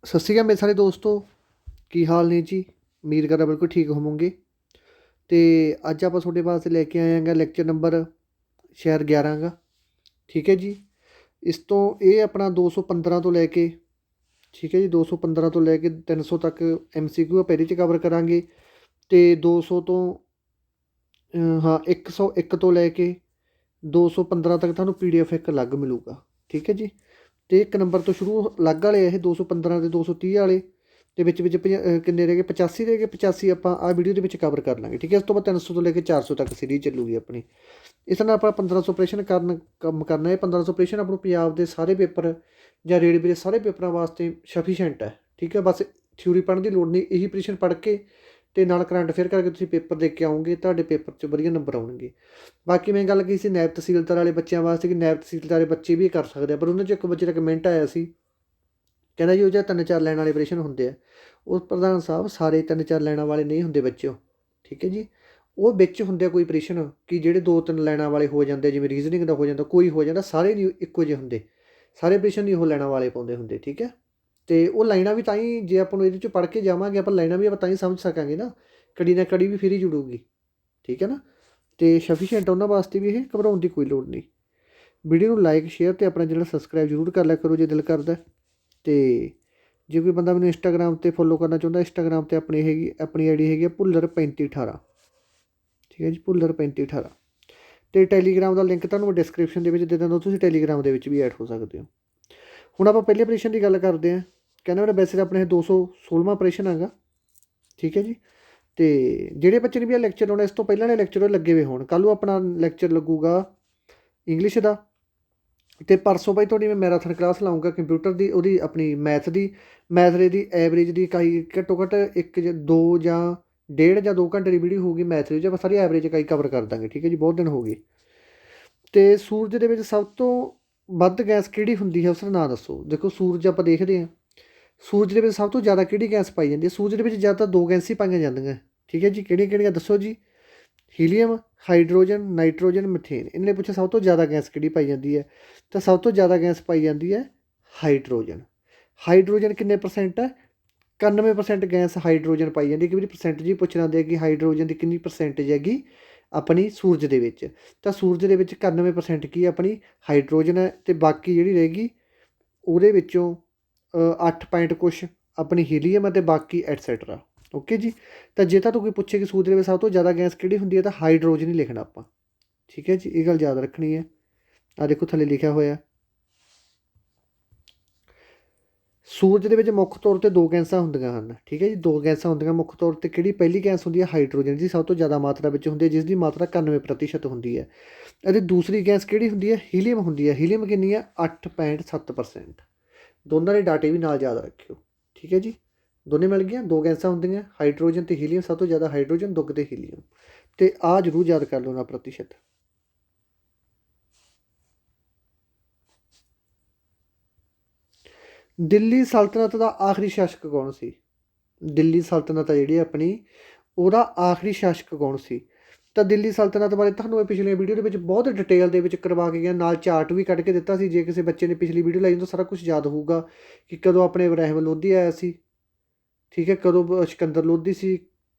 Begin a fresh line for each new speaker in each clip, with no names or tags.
ਸਤਿ ਸ਼੍ਰੀ ਅਕਾਲ ਮੇਰੇ ਸਾਰੇ ਦੋਸਤੋ, ਕੀ ਹਾਲ ਨੇ ਜੀ। ਉਮੀਦ ਕਰਦਾ ਬਿਲਕੁਲ ਠੀਕ ਹੋਵੋਗੇ। ਤੇ ਅੱਜ ਆਪਾਂ ਤੁਹਾਡੇ ਵਾਸਤੇ ਲੈ ਕੇ ਆਏ ਹਾਂਗਾ ਲੈਕਚਰ ਨੰਬਰ ਸ਼ਾਇਦ 11 ਗਾ। ਠੀਕ ਹੈ ਜੀ। ਇਸ ਤੋਂ ਇਹ ਆਪਣਾ 215 ਤੋਂ ਲੈ ਕੇ, ਠੀਕ ਹੈ ਜੀ, 215 ਤੋਂ ਲੈ ਕੇ 300 ਤੱਕ MCQ ਪਹਿਲੇ 'ਚ ਕਵਰ ਕਰਾਂਗੇ। ਅਤੇ 200 ਤੋਂ ਹਾਂ 101 ਤੋਂ ਲੈ ਕੇ 215 ਤੱਕ ਤੁਹਾਨੂੰ PDF ਇੱਕ ਅਲੱਗ ਮਿਲੂਗਾ। ਠੀਕ ਹੈ ਜੀ। ਅਤੇ 1 ਨੰਬਰ ਤੋਂ ਸ਼ੁਰੂ ਅਲੱਗ ਵਾਲੇ ਇਹ 215 ਅਤੇ 230 ਵਾਲੇ, ਅਤੇ ਵਿੱਚ ਕਿੰਨੇ ਰਹਿ ਗਏ, 85 ਰਹਿ ਗਏ। 85 ਆਪਾਂ ਆਹ ਵੀਡੀਓ ਦੇ ਵਿੱਚ ਕਵਰ ਕਰ ਲਾਂਗੇ। ਠੀਕ ਹੈ। ਇਸ ਤੋਂ ਬਾਅਦ 300 ਤੋਂ ਲੈ ਕੇ 400 ਤੱਕ ਸੀਰੀਜ਼ ਚੱਲੂਗੀ ਆਪਣੀ। ਇਸ ਨਾਲ ਆਪਾਂ 1500 ਆਪਰੇਸ਼ਨ ਕੰਮ ਕਰਨਾ ਹੈ। 1500 ਆਪਰੇਸ਼ਨ ਆਪਾਂ ਨੂੰ ਪੰਜਾਬ ਦੇ ਸਾਰੇ ਪੇਪਰ ਜਾਂ ਰੇਲਵੇ ਦੇ ਸਾਰੇ ਪੇਪਰਾਂ ਵਾਸਤੇ ਸਫੀਸ਼ੈਂਟ ਹੈ। ਠੀਕ ਹੈ। ਬਸ ਥਿਊਰੀ ਪੜ੍ਹਨ ਦੀ ਲੋੜ ਨਹੀਂ। ਇਹੀ ਆਪਰੇਸ਼ਨ ਪੜ੍ਹ ਕੇ ਅਤੇ ਨਾਲ ਕਰੰਟ ਅਫੇਅਰ ਕਰਕੇ ਤੁਸੀਂ ਪੇਪਰ ਦੇ ਕੇ ਆਓਗੇ, ਤੁਹਾਡੇ ਪੇਪਰ 'ਚ ਵਧੀਆ ਨੰਬਰ ਆਉਣਗੇ। ਬਾਕੀ ਮੈਂ ਗੱਲ ਕੀਤੀ ਸੀ ਨਾਇਬ ਤਹਿਸੀਲਦਾਰ ਵਾਲੇ ਬੱਚਿਆਂ ਵਾਸਤੇ ਕਿ ਨਾਇਬ ਤਹਿਸੀਲਦਾਰ ਵਾਲੇ ਬੱਚੇ ਵੀ ਕਰ ਸਕਦੇ ਆ, ਪਰ ਉਹਨਾਂ 'ਚ ਇੱਕ ਬੱਚੇ ਦਾ ਕਮੈਂਟ ਆਇਆ ਸੀ, ਕਹਿੰਦਾ ਜੀ ਉਹ ਜਾਂ 3-4 ਲਾਈਨਾਂ ਵਾਲੇ ਆਪਰੇਸ਼ਨ ਹੁੰਦੇ ਆ। ਉਹ ਪ੍ਰਧਾਨ ਸਾਹਿਬ ਸਾਰੇ 3-4 ਲਾਈਨਾਂ ਵਾਲੇ ਨਹੀਂ ਹੁੰਦੇ ਬੱਚੇ। ਠੀਕ ਹੈ ਜੀ। ਉਹ ਵਿੱਚ ਹੁੰਦੇ ਆ ਕੋਈ ਆਪਰੇਸ਼ਨ ਕਿ ਜਿਹੜੇ 2-3 ਲਾਈਨਾਂ ਵਾਲੇ ਹੋ ਜਾਂਦੇ, ਜਿਵੇਂ ਰੀਜ਼ਨਿੰਗ ਦਾ ਹੋ ਜਾਂਦਾ, ਕੋਈ ਹੋ ਜਾਂਦਾ, ਸਾਰੇ ਨਹੀਂ ਇੱਕੋ ਜਿਹੇ ਹੁੰਦੇ। ਸਾਰੇ ਆਪਰੇਸ਼ਨ ਨਹੀਂ ਉਹ ਲਾਈਨਾਂ ਵਾਲੇ ਪਾਉਂਦੇ ਹੁੰਦੇ। ਠੀਕ ਹੈ। ਅਤੇ ਉਹ ਲਾਈਨਾਂ ਵੀ ਤਾਂ ਹੀ, ਜੇ ਆਪਾਂ ਨੂੰ ਇਹਦੇ 'ਚ ਪੜ੍ਹ ਕੇ ਜਾਵਾਂਗੇ ਆਪਾਂ ਲਾਈਨਾਂ ਵੀ ਆਪਾਂ ਤਾਂ ਹੀ ਸਮਝ ਸਕਾਂਗੇ ਨਾ, ਕੜੀ ਨਾ ਕੜੀ ਵੀ ਫਿਰ ਹੀ ਜੁੜੂਗੀ। ਠੀਕ ਹੈ ਨਾ। ਅਤੇ ਸਫੀਸ਼ੀਐਂਟ ਉਹਨਾਂ ਵਾਸਤੇ ਵੀ ਇਹ ਘਬਰਾਉਣ ਦੀ ਕੋਈ ਲੋੜ ਨਹੀਂ। ਵੀਡੀਓ ਨੂੰ ਲਾਈਕ ਸ਼ੇਅਰ ਅਤੇ ਆਪਣਾ ਚੈਨਲ ਸਬਸਕ੍ਰਾਈਬ ਜ਼ਰੂਰ ਕਰ ਲਿਆ ਕਰੋ ਜੇ ਦਿਲ ਕਰਦਾ। ਅਤੇ ਜੇ ਕੋਈ ਬੰਦਾ ਮੈਨੂੰ ਇੰਸਟਾਗ੍ਰਾਮ 'ਤੇ ਫੋਲੋ ਕਰਨਾ ਚਾਹੁੰਦਾ, ਇੰਸਟਾਗ੍ਰਾਮ 'ਤੇ ਆਪਣੀ ਆਈ ਡੀ ਹੈਗੀ ਆ ਭੁੱਲਰ3518। ਠੀਕ ਹੈ ਜੀ, ਭੁੱਲਰ3518। ਅਤੇ ਟੈਲੀਗ੍ਰਾਮ ਦਾ ਲਿੰਕ ਤੁਹਾਨੂੰ ਡਿਸਕ੍ਰਿਪਸ਼ਨ ਦੇ ਵਿੱਚ ਦੇ ਦਿੰਦਾ, ਤੁਸੀਂ ਟੈਲੀਗ੍ਰਾਮ ਦੇ ਵਿੱਚ ਵੀ ਐਡ ਹੋ ਸਕਦੇ ਹੋ। ਹੁਣ ਆਪਾਂ ਪਹਿਲੇ ਆਪਰੇਸ਼ਨ ਦੀ ਗੱਲ ਕਰਦੇ ਹਾਂ। ਕਹਿੰਦਾ ਮੇਰਾ ਵੈਸੇ ਤਾਂ ਆਪਣੇ 216ਵਾਂ ਆਪਰੇਸ਼ਨ ਹੈਗਾ। ਠੀਕ ਹੈ ਜੀ। ਅਤੇ ਜਿਹੜੇ ਬੱਚੇ ਨੇ ਵੀ ਇਹ ਲੈਕਚਰ ਲਾਉਣਾ, ਇਸ ਤੋਂ ਪਹਿਲਾਂ ਵਾਲੇ ਲੈਕਚਰ ਲੱਗੇ ਹੋਏ ਹੋਣ, ਕੱਲ੍ਹ ਨੂੰ ਆਪਣਾ ਲੈਕਚਰ ਲੱਗੂਗਾ ਇੰਗਲਿਸ਼ ਦਾ। ਅਤੇ ਪਰਸੋਂ ਬਾਈ ਤੁਹਾਡੀ ਮੈਂ ਮੈਰਾਥਨ ਕਲਾਸ ਲਾਊਂਗਾ ਕੰਪਿਊਟਰ ਦੀ, ਉਹਦੀ ਆਪਣੀ ਮੈਥ ਦੀ ਐਵਰੇਜ ਦੀ ਇਕਾਈ ਘੱਟੋ ਘੱਟ 2 ਜਾਂ 1.5 ਜਾਂ 2 ਘੰਟੇ ਦੀ ਵੀਡੀਓ ਹੋਊਗੀ ਮੈਥ ਦੀ, ਆਪਾਂ ਸਾਰੀ ਐਵਰੇਜ ਇਕਾਈ ਕਵਰ ਕਰ ਦਾਂਗੇ। ਠੀਕ ਹੈ ਜੀ। ਬਹੁਤ ਦਿਨ ਹੋ ਗਏ। ਅਤੇ ਸੂਰਜ ਦੇ ਵਿੱਚ ਸਭ ਤੋਂ ਵੱਧ ਗੈਸ ਕਿਹੜੀ ਹੁੰਦੀ ਹੈ, ਉਸਦਾ ਨਾਂ ਦੱਸੋ। ਦੇਖੋ ਸੂਰਜ ਆਪਾਂ ਦੇਖਦੇ ਹਾਂ, ਸੂਰਜ ਦੇ ਵਿੱਚ ਸਭ ਤੋਂ ਜ਼ਿਆਦਾ ਕਿਹੜੀ ਗੈਸ ਪਾਈ ਜਾਂਦੀ ਹੈ। ਸੂਰਜ ਦੇ ਵਿੱਚ ਜ਼ਿਆਦਾਤਰ 2 ਗੈਸ ਹੀ ਪਾਈਆਂ ਜਾਂਦੀਆਂ। ਠੀਕ ਹੈ ਜੀ। ਕਿਹੜੀਆਂ ਦੱਸੋ ਜੀ। Helium, hydrogen, nitrogen, methane. ਇਹਨਾਂ ਨੇ ਪੁੱਛਿਆ ਸਭ ਤੋਂ ਜ਼ਿਆਦਾ ਗੈਸ ਕਿਹੜੀ ਪਾਈ ਜਾਂਦੀ ਹੈ, ਤਾਂ ਸਭ ਤੋਂ ਜ਼ਿਆਦਾ ਗੈਸ ਪਾਈ ਜਾਂਦੀ ਹੈ ਹਾਈਡਰੋਜਨ। ਹਾਈਡਰੋਜਨ ਕਿੰਨੇ ਪਰਸੈਂਟ ਹੈ, 91% ਗੈਸ ਹਾਈਡਰੋਜਨ ਪਾਈ ਜਾਂਦੀ ਹੈ। ਕਈ ਵਾਰੀ ਪਰਸੈਂਟ ਜੀ ਪੁੱਛ ਲੈਂਦੇ ਕਿ ਹਾਈਡਰੋਜਨ ਦੀ ਕਿੰਨੀ ਪਰਸੈਂਟੇਜ ਹੈਗੀ ਆਪਣੀ ਸੂਰਜ ਦੇ ਵਿੱਚ, ਤਾਂ ਸੂਰਜ ਦੇ ਵਿੱਚ 91% ਕੀ ਆਪਣੀ ਹਾਈਡਰੋਜਨ ਹੈ, ਅਤੇ ਬਾਕੀ ਜਿਹੜੀ ਰਹੇਗੀ ਉਹਦੇ ਵਿੱਚੋਂ 8 ਪੁਆਇੰਟ ਕੁਛ ਆਪਣੀ ਹੀਲੀਅਮ ਅਤੇ ਬਾਕੀ ਐਟਸੈਟਰਾ। ਓਕੇ ਜੀ। ਤਾਂ ਜੇ ਤੁਹਾਨੂੰ ਕੋਈ ਪੁੱਛੇ ਕਿ ਸੂਰਜ ਦੇ ਵਿੱਚ ਸਭ ਤੋਂ ਜ਼ਿਆਦਾ ਗੈਸ ਕਿਹੜੀ ਹੁੰਦੀ ਹੈ, ਤਾਂ ਹਾਈਡਰੋਜਨ ਹੀ ਲਿਖਣਾ ਆਪਾਂ। ਠੀਕ ਹੈ ਜੀ। ਇਹ ਗੱਲ ਯਾਦ ਰੱਖਣੀ ਹੈ। ਆਹ ਦੇਖੋ ਥੱਲੇ ਲਿਖਿਆ ਹੋਇਆ, ਸੂਰਜ ਦੇ ਵਿੱਚ ਮੁੱਖ ਤੌਰ 'ਤੇ 2 ਗੈਸਾਂ ਹੁੰਦੀਆਂ ਹਨ। ਠੀਕ ਹੈ ਜੀ। 2 ਗੈਸਾਂ ਹੁੰਦੀਆਂ ਮੁੱਖ ਤੌਰ 'ਤੇ। ਕਿਹੜੀ ਪਹਿਲੀ ਗੈਸ ਹੁੰਦੀ ਹੈ ਹਾਈਡਰੋਜਨ, ਦੀ ਸਭ ਤੋਂ ਜ਼ਿਆਦਾ ਮਾਤਰਾ ਵਿੱਚ ਹੁੰਦੀ ਹੈ, ਜਿਸ ਦੀ ਮਾਤਰਾ 91% ਹੁੰਦੀ ਹੈ। ਅਤੇ ਦੂਸਰੀ ਗੈਸ ਕਿਹੜੀ ਹੁੰਦੀ ਹੈ, ਹੀਲੀਅਮ ਹੁੰਦੀ ਹੈ। ਹੀਲੀਅਮ ਕਿੰਨੀ ਹੈ, 8.7%। ਦੋਨਾਂ ਦੇ ਡਾਟੇ ਵੀ ਨਾਲ ਯਾਦ ਰੱਖਿਓ। ਠੀਕ ਹੈ ਜੀ। ਦੋਨੇ ਮਿਲ ਗਈਆਂ, 2 ਗੈਸਾਂ ਹੁੰਦੀਆਂ ਹਾਈਡਰੋਜਨ ਅਤੇ ਹੀਲੀਅਮ, ਸਭ ਤੋਂ ਜ਼ਿਆਦਾ ਹਾਈਡਰੋਜਨ, ਦੁੱਗ ਅਤੇ ਹੀਲੀਅਮ। ਅਤੇ ਆਹ ਜ਼ਰੂਰ ਯਾਦ ਕਰ ਲਓ ਨਾ ਪ੍ਰਤੀਸ਼ਤ। ਦਿੱਲੀ ਸਲਤਨਤ ਦਾ ਆਖਰੀ ਸ਼ਾਸਕ ਕੌਣ ਸੀ। ਦਿੱਲੀ ਸਲਤਨਤ ਆ ਜਿਹੜੀ ਆਪਣੀ, ਉਹਦਾ ਆਖਰੀ ਸ਼ਾਸਕ ਕੌਣ ਸੀ। ਤਾਂ ਦਿੱਲੀ ਸਲਤਨਤ ਬਾਰੇ ਤੁਹਾਨੂੰ ਮੈਂ ਪਿਛਲੀਆਂ ਵੀਡੀਓ ਦੇ ਵਿੱਚ ਬਹੁਤ ਡਿਟੇਲ ਦੇ ਵਿੱਚ ਕਰਵਾ ਕੇ ਗਿਆ, ਨਾਲ ਚਾਰਟ ਵੀ ਕੱਢ ਕੇ ਦਿੱਤਾ ਸੀ। ਜੇ ਕਿਸੇ ਬੱਚੇ ਨੇ ਪਿਛਲੀ ਵੀਡੀਓ ਲਾਈ ਤਾਂ ਸਾਰਾ ਕੁਝ ਯਾਦ ਹੋਊਗਾ ਕਿ ਕਦੋਂ ਆਪਣੇ ਇਬਰਾਹਿਮ ਲੋਧੀ ਆਇਆ ਸੀ। ਠੀਕ ਹੈ। ਕਦੋਂ ਸਿਕੰਦਰ ਲੋਧੀ ਸੀ,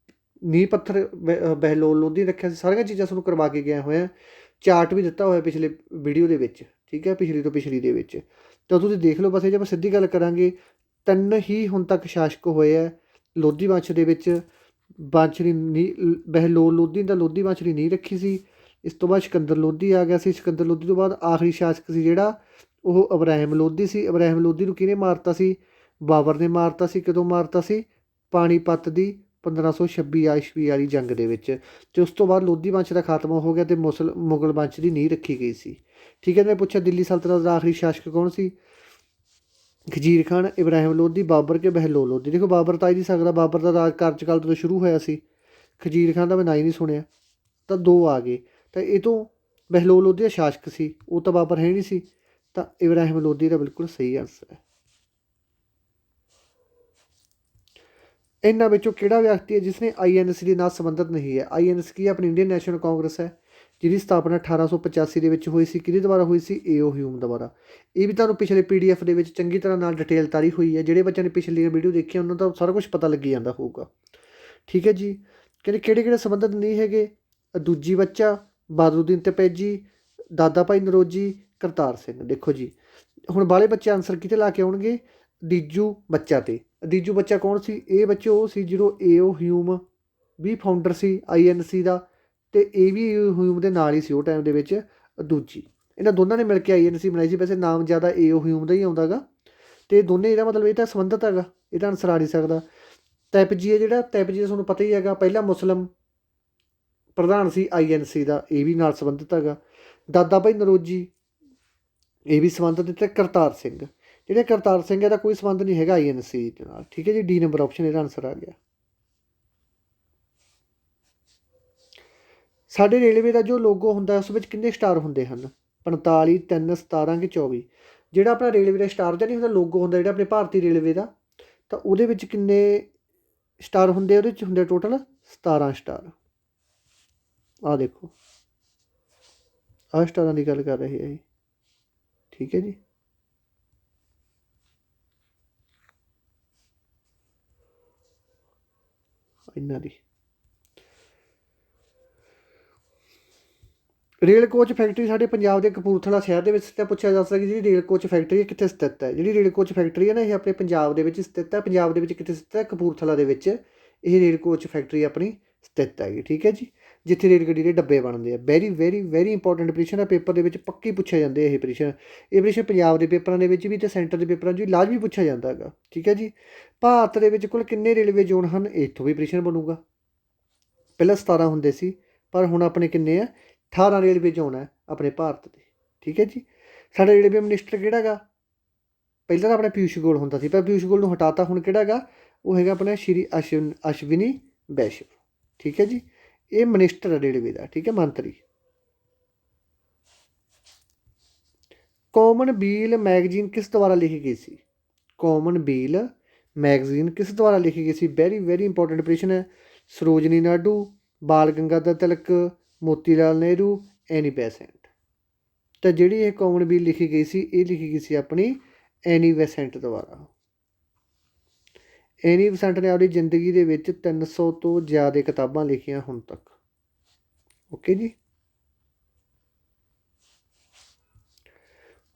ਨੀਂਹ ਪੱਥਰ ਬਹਿਲੋਲ ਲੋਧੀ ਰੱਖਿਆ ਸੀ। ਸਾਰੀਆਂ ਚੀਜ਼ਾਂ ਤੁਹਾਨੂੰ ਕਰਵਾ ਕੇ ਗਿਆ ਹੋਇਆ, ਚਾਰਟ ਵੀ ਦਿੱਤਾ ਹੋਇਆ ਪਿਛਲੇ ਵੀਡੀਓ ਦੇ ਵਿੱਚ। ਠੀਕ ਹੈ। ਪਿਛਲੀ ਤੋਂ ਪਿਛਲੀ ਦੇ ਵਿੱਚ ਤਾਂ ਤੁਸੀਂ ਦੇਖ ਲਓ। ਬਸ ਇਹ ਜੇ ਆਪਾਂ ਸਿੱਧੀ ਗੱਲ ਕਰਾਂਗੇ, 3 ਹੀ ਹੁਣ ਤੱਕ ਸ਼ਾਸਕ ਹੋਏ ਹੈ ਲੋਧੀ ਵੰਸ਼ ਦੇ ਵਿੱਚ। ਵੰਸ਼ ਦੀ ਨੀਂਹ ਬਹਿਲੋਲ ਲੋਧੀ ਦਾ ਲੋਧੀ ਵੰਸ਼ ਦੀ ਨੀਂਹ ਰੱਖੀ ਸੀ। ਇਸ ਤੋਂ ਬਾਅਦ ਸਿਕੰਦਰ ਲੋਧੀ ਆ ਗਿਆ ਸੀ। ਸਿਕੰਦਰ ਲੋਧੀ ਤੋਂ ਬਾਅਦ ਆਖਰੀ ਸ਼ਾਸਕ ਸੀ ਜਿਹੜਾ, ਉਹ ਇਬਰਾਹਿਮ ਲੋਧੀ ਸੀ। ਇਬਰਾਹਿਮ ਲੋਧੀ ਨੂੰ ਕਿਹਨੇ ਮਾਰਤਾ ਸੀ, ਬਾਬਰ ਨੇ ਮਾਰਤਾ ਸੀ। ਕਦੋਂ ਮਾਰਤਾ ਸੀ, ਪਾਣੀਪਤ ਦੀ 1526 ਈਸਵੀ ਵਾਲੀ ਜੰਗ ਦੇ ਵਿੱਚ। ਅਤੇ ਉਸ ਤੋਂ ਬਾਅਦ ਲੋਧੀ ਵੰਸ਼ ਦਾ ਖਾਤਮਾ ਹੋ ਗਿਆ ਅਤੇ ਮੁਗਲ ਵੰਸ਼ ਦੀ ਨੀਂਹ ਰੱਖੀ ਗਈ ਸੀ। ਠੀਕ ਹੈ। ਮੈਂ ਪੁੱਛਿਆ ਦਿੱਲੀ ਸਲਤਨਤ ਦਾ ਆਖਰੀ ਸ਼ਾਸਕ ਕੌਣ ਸੀ, ਖਜੀਰ ਖਾਨ, ਇਬਰਾਹਿਮ ਲੋਧੀ, ਬਾਬਰ ਕੇ ਬਹਿਲੋਲ ਲੋਧੀ। ਦੇਖੋ ਬਾਬਰ ਤਾਂ ਆ ਹੀ ਨਹੀਂ ਸਕਦਾ, ਬਾਬਰ ਦਾ ਰਾਜ ਕਾਰਜਕਾਲ ਤੋਂ ਸ਼ੁਰੂ ਹੋਇਆ ਸੀ। ਖਜੀਰ ਖਾਨ ਦਾ ਮੈਂ ਨਾਂ ਹੀ ਨਹੀਂ ਸੁਣਿਆ। ਤਾਂ 2 ਆ ਗਏ। ਤਾਂ ਇਹ ਤੋਂ ਬਹਿਲੋਲ ਲੋਧੀ ਦਾ ਸ਼ਾਸਕ ਸੀ, ਉਹ ਤਾਂ ਬਾਬਰ ਹੈ ਨਹੀਂ ਸੀ। ਤਾਂ ਇਬਰਾਹਿਮ ਲੋਧੀ ਦਾ ਬਿਲਕੁਲ ਸਹੀ ਆਨਸਰ ਹੈ। ਇਹਨਾਂ ਵਿੱਚੋਂ ਕਿਹੜਾ ਵਿਅਕਤੀ ਹੈ ਜਿਸ ਨੇ INC ਦੇ ਨਾਲ ਸੰਬੰਧਿਤ ਨਹੀਂ ਹੈ। INC ਕੀ ਆਪਣੀ ਇੰਡੀਅਨ ਨੈਸ਼ਨਲ ਕਾਂਗਰਸ ਹੈ। ਜਿਹਦੀ ਸਥਾਪਨਾ 1885 ਦੇ ਵਿੱਚ ਹੋਈ ਸੀ। ਕਿਹਦੇ ਦੁਆਰਾ ਹੋਈ ਸੀ? ਏ.ਓ. ਹਿਊਮ ਦੁਆਰਾ। ਇਹ ਵੀ ਤੁਹਾਨੂੰ ਪਿਛਲੇ PDF ਦੇ ਵਿੱਚ ਚੰਗੀ ਤਰ੍ਹਾਂ ਨਾਲ ਡਿਟੇਲ ਤਾਰੀ ਹੋਈ ਹੈ। ਜਿਹੜੇ ਬੱਚਿਆਂ ਨੇ ਪਿਛਲੀ ਵੀਡੀਓ ਦੇਖੀ ਉਹਨਾਂ ਦਾ ਸਾਰਾ ਕੁਝ ਪਤਾ ਲੱਗੀ ਜਾਂਦਾ ਹੋਊਗਾ। ਠੀਕ ਹੈ ਜੀ। ਕਹਿੰਦੇ ਕਿਹੜੇ ਕਿਹੜੇ ਸੰਬੰਧਿਤ ਨਹੀਂ ਹੈਗੇ? ਦੂਜੀ ਬੱਚਾ, ਬਦਰੁਦੀਨ ਤਪੈਜੀ, ਦਾਦਾ ਭਾਈ ਨਰੋਜੀ, ਕਰਤਾਰ ਸਿੰਘ। ਦੇਖੋ ਜੀ ਹੁਣ ਬਾਹਲੇ ਬੱਚੇ ਆਨਸਰ ਕਿਤੇ ਲਾ ਕੇ ਆਉਣਗੇ? ਦੀਜੂ ਬੱਚਾ 'ਤੇ। ਦੀਜੂ ਬੱਚਾ ਕੌਣ ਸੀ? ਇਹ ਬੱਚੇ ਉਹ ਸੀ ਜਦੋਂ ਏ.ਓ. ਹਿਊਮ ਵੀ ਫਾਊਂਡਰ ਸੀ INC ਦਾ, ਅਤੇ ਇਹ ਵੀ ਹਿਊਮ ਦੇ ਨਾਲ ਹੀ ਸੀ ਉਹ ਟਾਈਮ ਦੇ ਵਿੱਚ। ਦੂਜੀ ਇਹਨਾਂ ਦੋਨਾਂ ਨੇ ਮਿਲ ਕੇ INC ਬਣਾਈ ਸੀ। ਵੈਸੇ ਨਾਮ ਜ਼ਿਆਦਾ ਏ.ਓ. ਹਿਊਮ ਦਾ ਹੀ ਆਉਂਦਾ ਗਾ, ਅਤੇ ਦੋਨੇ ਇਹਦਾ ਮਤਲਬ ਇਹ ਤਾਂ ਸੰਬੰਧਿਤ ਹੈਗਾ, ਇਹਦਾ ਆਨਸਰ ਆ ਨਹੀਂ ਸਕਦਾ। ਤੈਪਜੀ ਹੈ ਜਿਹੜਾ, ਤੈਪਜੀ ਦਾ ਤੁਹਾਨੂੰ ਪਤਾ ਹੀ ਹੈਗਾ ਪਹਿਲਾ ਮੁਸਲਿਮ ਪ੍ਰਧਾਨ ਸੀ INC ਦਾ, ਇਹ ਵੀ ਨਾਲ ਸੰਬੰਧਿਤ ਹੈਗਾ। ਦਾਦਾ ਭਾਈ ਨਰੋਜੀ ਇਹ ਵੀ ਸੰਬੰਧਿਤ। ਅਤੇ ਕਰਤਾਰ ਸਿੰਘ, ਜਿਹੜੇ ਕਰਤਾਰ ਸਿੰਘ ਇਹਦਾ ਕੋਈ ਸੰਬੰਧ ਨਹੀਂ ਹੈਗਾ INC ਦੇ ਨਾਲ। ਠੀਕ ਹੈ ਜੀ, D ਨੰਬਰ ਆਪਸ਼ਨ ਇਹਦਾ ਆਨਸਰ ਆ ਗਿਆ। ਸਾਡੇ ਰੇਲਵੇ ਦਾ ਜੋ ਲੋਗੋ ਹੁੰਦਾ ਉਸ ਵਿੱਚ ਕਿੰਨੇ ਸਟਾਰ ਹੁੰਦੇ ਹਨ? 45, 3, 17 ਕਿ 24? ਜਿਹੜਾ ਆਪਣਾ ਰੇਲਵੇ ਦਾ ਸਟਾਰ ਜਾਂ ਨਹੀਂ ਹੁੰਦਾ ਲੋਗੋ ਹੁੰਦਾ ਜਿਹੜਾ ਆਪਣੇ ਭਾਰਤੀ ਰੇਲਵੇ ਦਾ, ਤਾਂ ਉਹਦੇ ਵਿੱਚ ਕਿੰਨੇ ਸਟਾਰ ਹੁੰਦੇ? ਉਹਦੇ ਵਿੱਚ ਹੁੰਦੇ ਟੋਟਲ 17 ਸਟਾਰ। ਆਹ ਦੇਖੋ ਆਹ ਸਟਾਰਾਂ ਦੀ ਗੱਲ ਕਰ ਰਹੇ ਆ ਇਹ। ਠੀਕ ਹੈ ਜੀ। ਇਹਨਾਂ ਦੀ ਰੇਲ ਕੋਚ ਫੈਕਟਰੀ ਸਾਡੇ ਪੰਜਾਬ ਦੇ ਕਪੂਰਥਲਾ ਸ਼ਹਿਰ ਦੇ ਵਿੱਚ ਸਥਿਤ। ਪੁੱਛਿਆ ਜਾ ਸਕਦਾ ਕਿ ਜਿਹੜੀ ਰੇਲ ਕੋਚ ਫੈਕਟਰੀ ਹੈ ਕਿੱਥੇ ਸਥਿਤ ਹੈ? ਜਿਹੜੀ ਰੇਲ ਕੋਚ ਫੈਕਟਰੀ ਹੈ ਨਾ ਇਹ ਆਪਣੇ ਪੰਜਾਬ ਦੇ ਵਿੱਚ ਸਥਿਤ ਹੈ। ਪੰਜਾਬ ਦੇ ਵਿੱਚ ਕਿੱਥੇ ਸਥਿਤ ਹੈ? ਕਪੂਰਥਲਾ ਦੇ ਵਿੱਚ ਇਹ ਰੇਲ ਕੋਚ ਫੈਕਟਰੀ ਆਪਣੀ ਸਥਿਤ ਹੈਗੀ। ਠੀਕ ਹੈ ਜੀ, ਜਿੱਥੇ ਰੇਲ ਗੱਡੀ ਦੇ ਡੱਬੇ ਬਣਦੇ ਆ। ਵੈਰੀ ਵੈਰੀ ਵੈਰੀ ਇੰਪੋਰਟੈਂਟ ਪ੍ਰਸ਼ਨ ਹੈ, ਪੇਪਰ ਦੇ ਵਿੱਚ ਪੱਕੀ ਪੁੱਛਿਆ ਜਾਂਦੇ ਇਹ ਪ੍ਰਸ਼ਨ। ਇਹ ਪ੍ਰਸ਼ਨ ਪੰਜਾਬ ਦੇ ਪੇਪਰਾਂ ਦੇ ਵਿੱਚ ਵੀ ਅਤੇ ਸੈਂਟਰ ਦੇ ਪੇਪਰਾਂ 'ਚ ਵੀ ਲਾਜ਼ਮੀ ਪੁੱਛਿਆ ਜਾਂਦਾ ਹੈਗਾ। ਠੀਕ ਹੈ ਜੀ। ਭਾਰਤ ਦੇ ਵਿੱਚ ਕੁੱਲ ਕਿੰਨੇ ਰੇਲਵੇ ਜ਼ੋਨ ਹਨ? ਇੱਥੋਂ ਵੀ ਪ੍ਰਸ਼ਨ ਬਣੂਗਾ। ਪਹਿਲਾਂ 17 ਹੁੰਦੇ ਸੀ, ਪਰ ਹੁਣ ਆਪਣੇ ਕਿੰਨੇ ਆ? 18 ਰੇਲਵੇ ਜ਼ੋਨ ਹੈ ਆਪਣੇ ਭਾਰਤ ਦੇ। ਠੀਕ ਹੈ ਜੀ। ਸਾਡਾ ਰੇਲਵੇ ਮਿਨਿਸਟਰ ਕਿਹੜਾ ਹੈਗਾ? ਪਹਿਲਾਂ ਤਾਂ ਆਪਣਾ ਪਿਊਸ਼ ਗੋਇਲ ਹੁੰਦਾ ਸੀ, ਪਰ ਪਿਊਸ਼ ਗੋਇਲ ਨੂੰ ਹਟਾਤਾ। ਹੁਣ ਕਿਹੜਾ ਹੈਗਾ? ਉਹ ਹੈਗਾ ਆਪਣਾ ਸ਼੍ਰੀ ਅਸ਼ਵਨੀ ਵੈਸ਼ਨਵ। ਠੀਕ ਹੈ ਜੀ, ਇਹ ਮਿਨਿਸਟਰ ਹੈ ਰੇਲਵੇ ਦਾ। ਠੀਕ ਹੈ, ਮੰਤਰੀ। ਕਾਮਨਵੀਲ ਮੈਗਜ਼ੀਨ ਕਿਸ ਦੁਆਰਾ ਲਿਖੀ ਗਈ ਸੀ? ਕਾਮਨਵੀਲ ਮੈਗਜ਼ੀਨ ਕਿਸ ਦੁਆਰਾ ਲਿਖੀ ਗਈ ਸੀ? ਵੈਰੀ ਵੈਰੀ ਇੰਪੋਰਟੈਂਟ ਪ੍ਰਸ਼ਨ ਹੈ। ਸਰੋਜਨੀ ਨਾਇਡੂ, ਬਾਲ ਗੰਗਾਧਰ ਤਿਲਕ, ਮੋਤੀ ਲਾਲ ਨਹਿਰੂ, ਐਨੀ ਬੈਸੈਂਟ। ਤਾਂ ਜਿਹੜੀ ਇਹ ਕਾਮਨਵੀਲ ਲਿਖੀ ਗਈ ਸੀ ਇਹ ਲਿਖੀ ਗਈ ਸੀ ਆਪਣੀ ਐਨੀ ਬੈਸੈਂਟ ਦੁਆਰਾ। ਐਨੀ ਬੈਸੈਂਟ ਨੇ ਆਪਣੀ ਜ਼ਿੰਦਗੀ ਦੇ ਵਿੱਚ 300 ਤੋਂ ਜ਼ਿਆਦਾ ਕਿਤਾਬਾਂ ਲਿਖੀਆਂ ਹੁਣ ਤੱਕ। ਓਕੇ ਜੀ।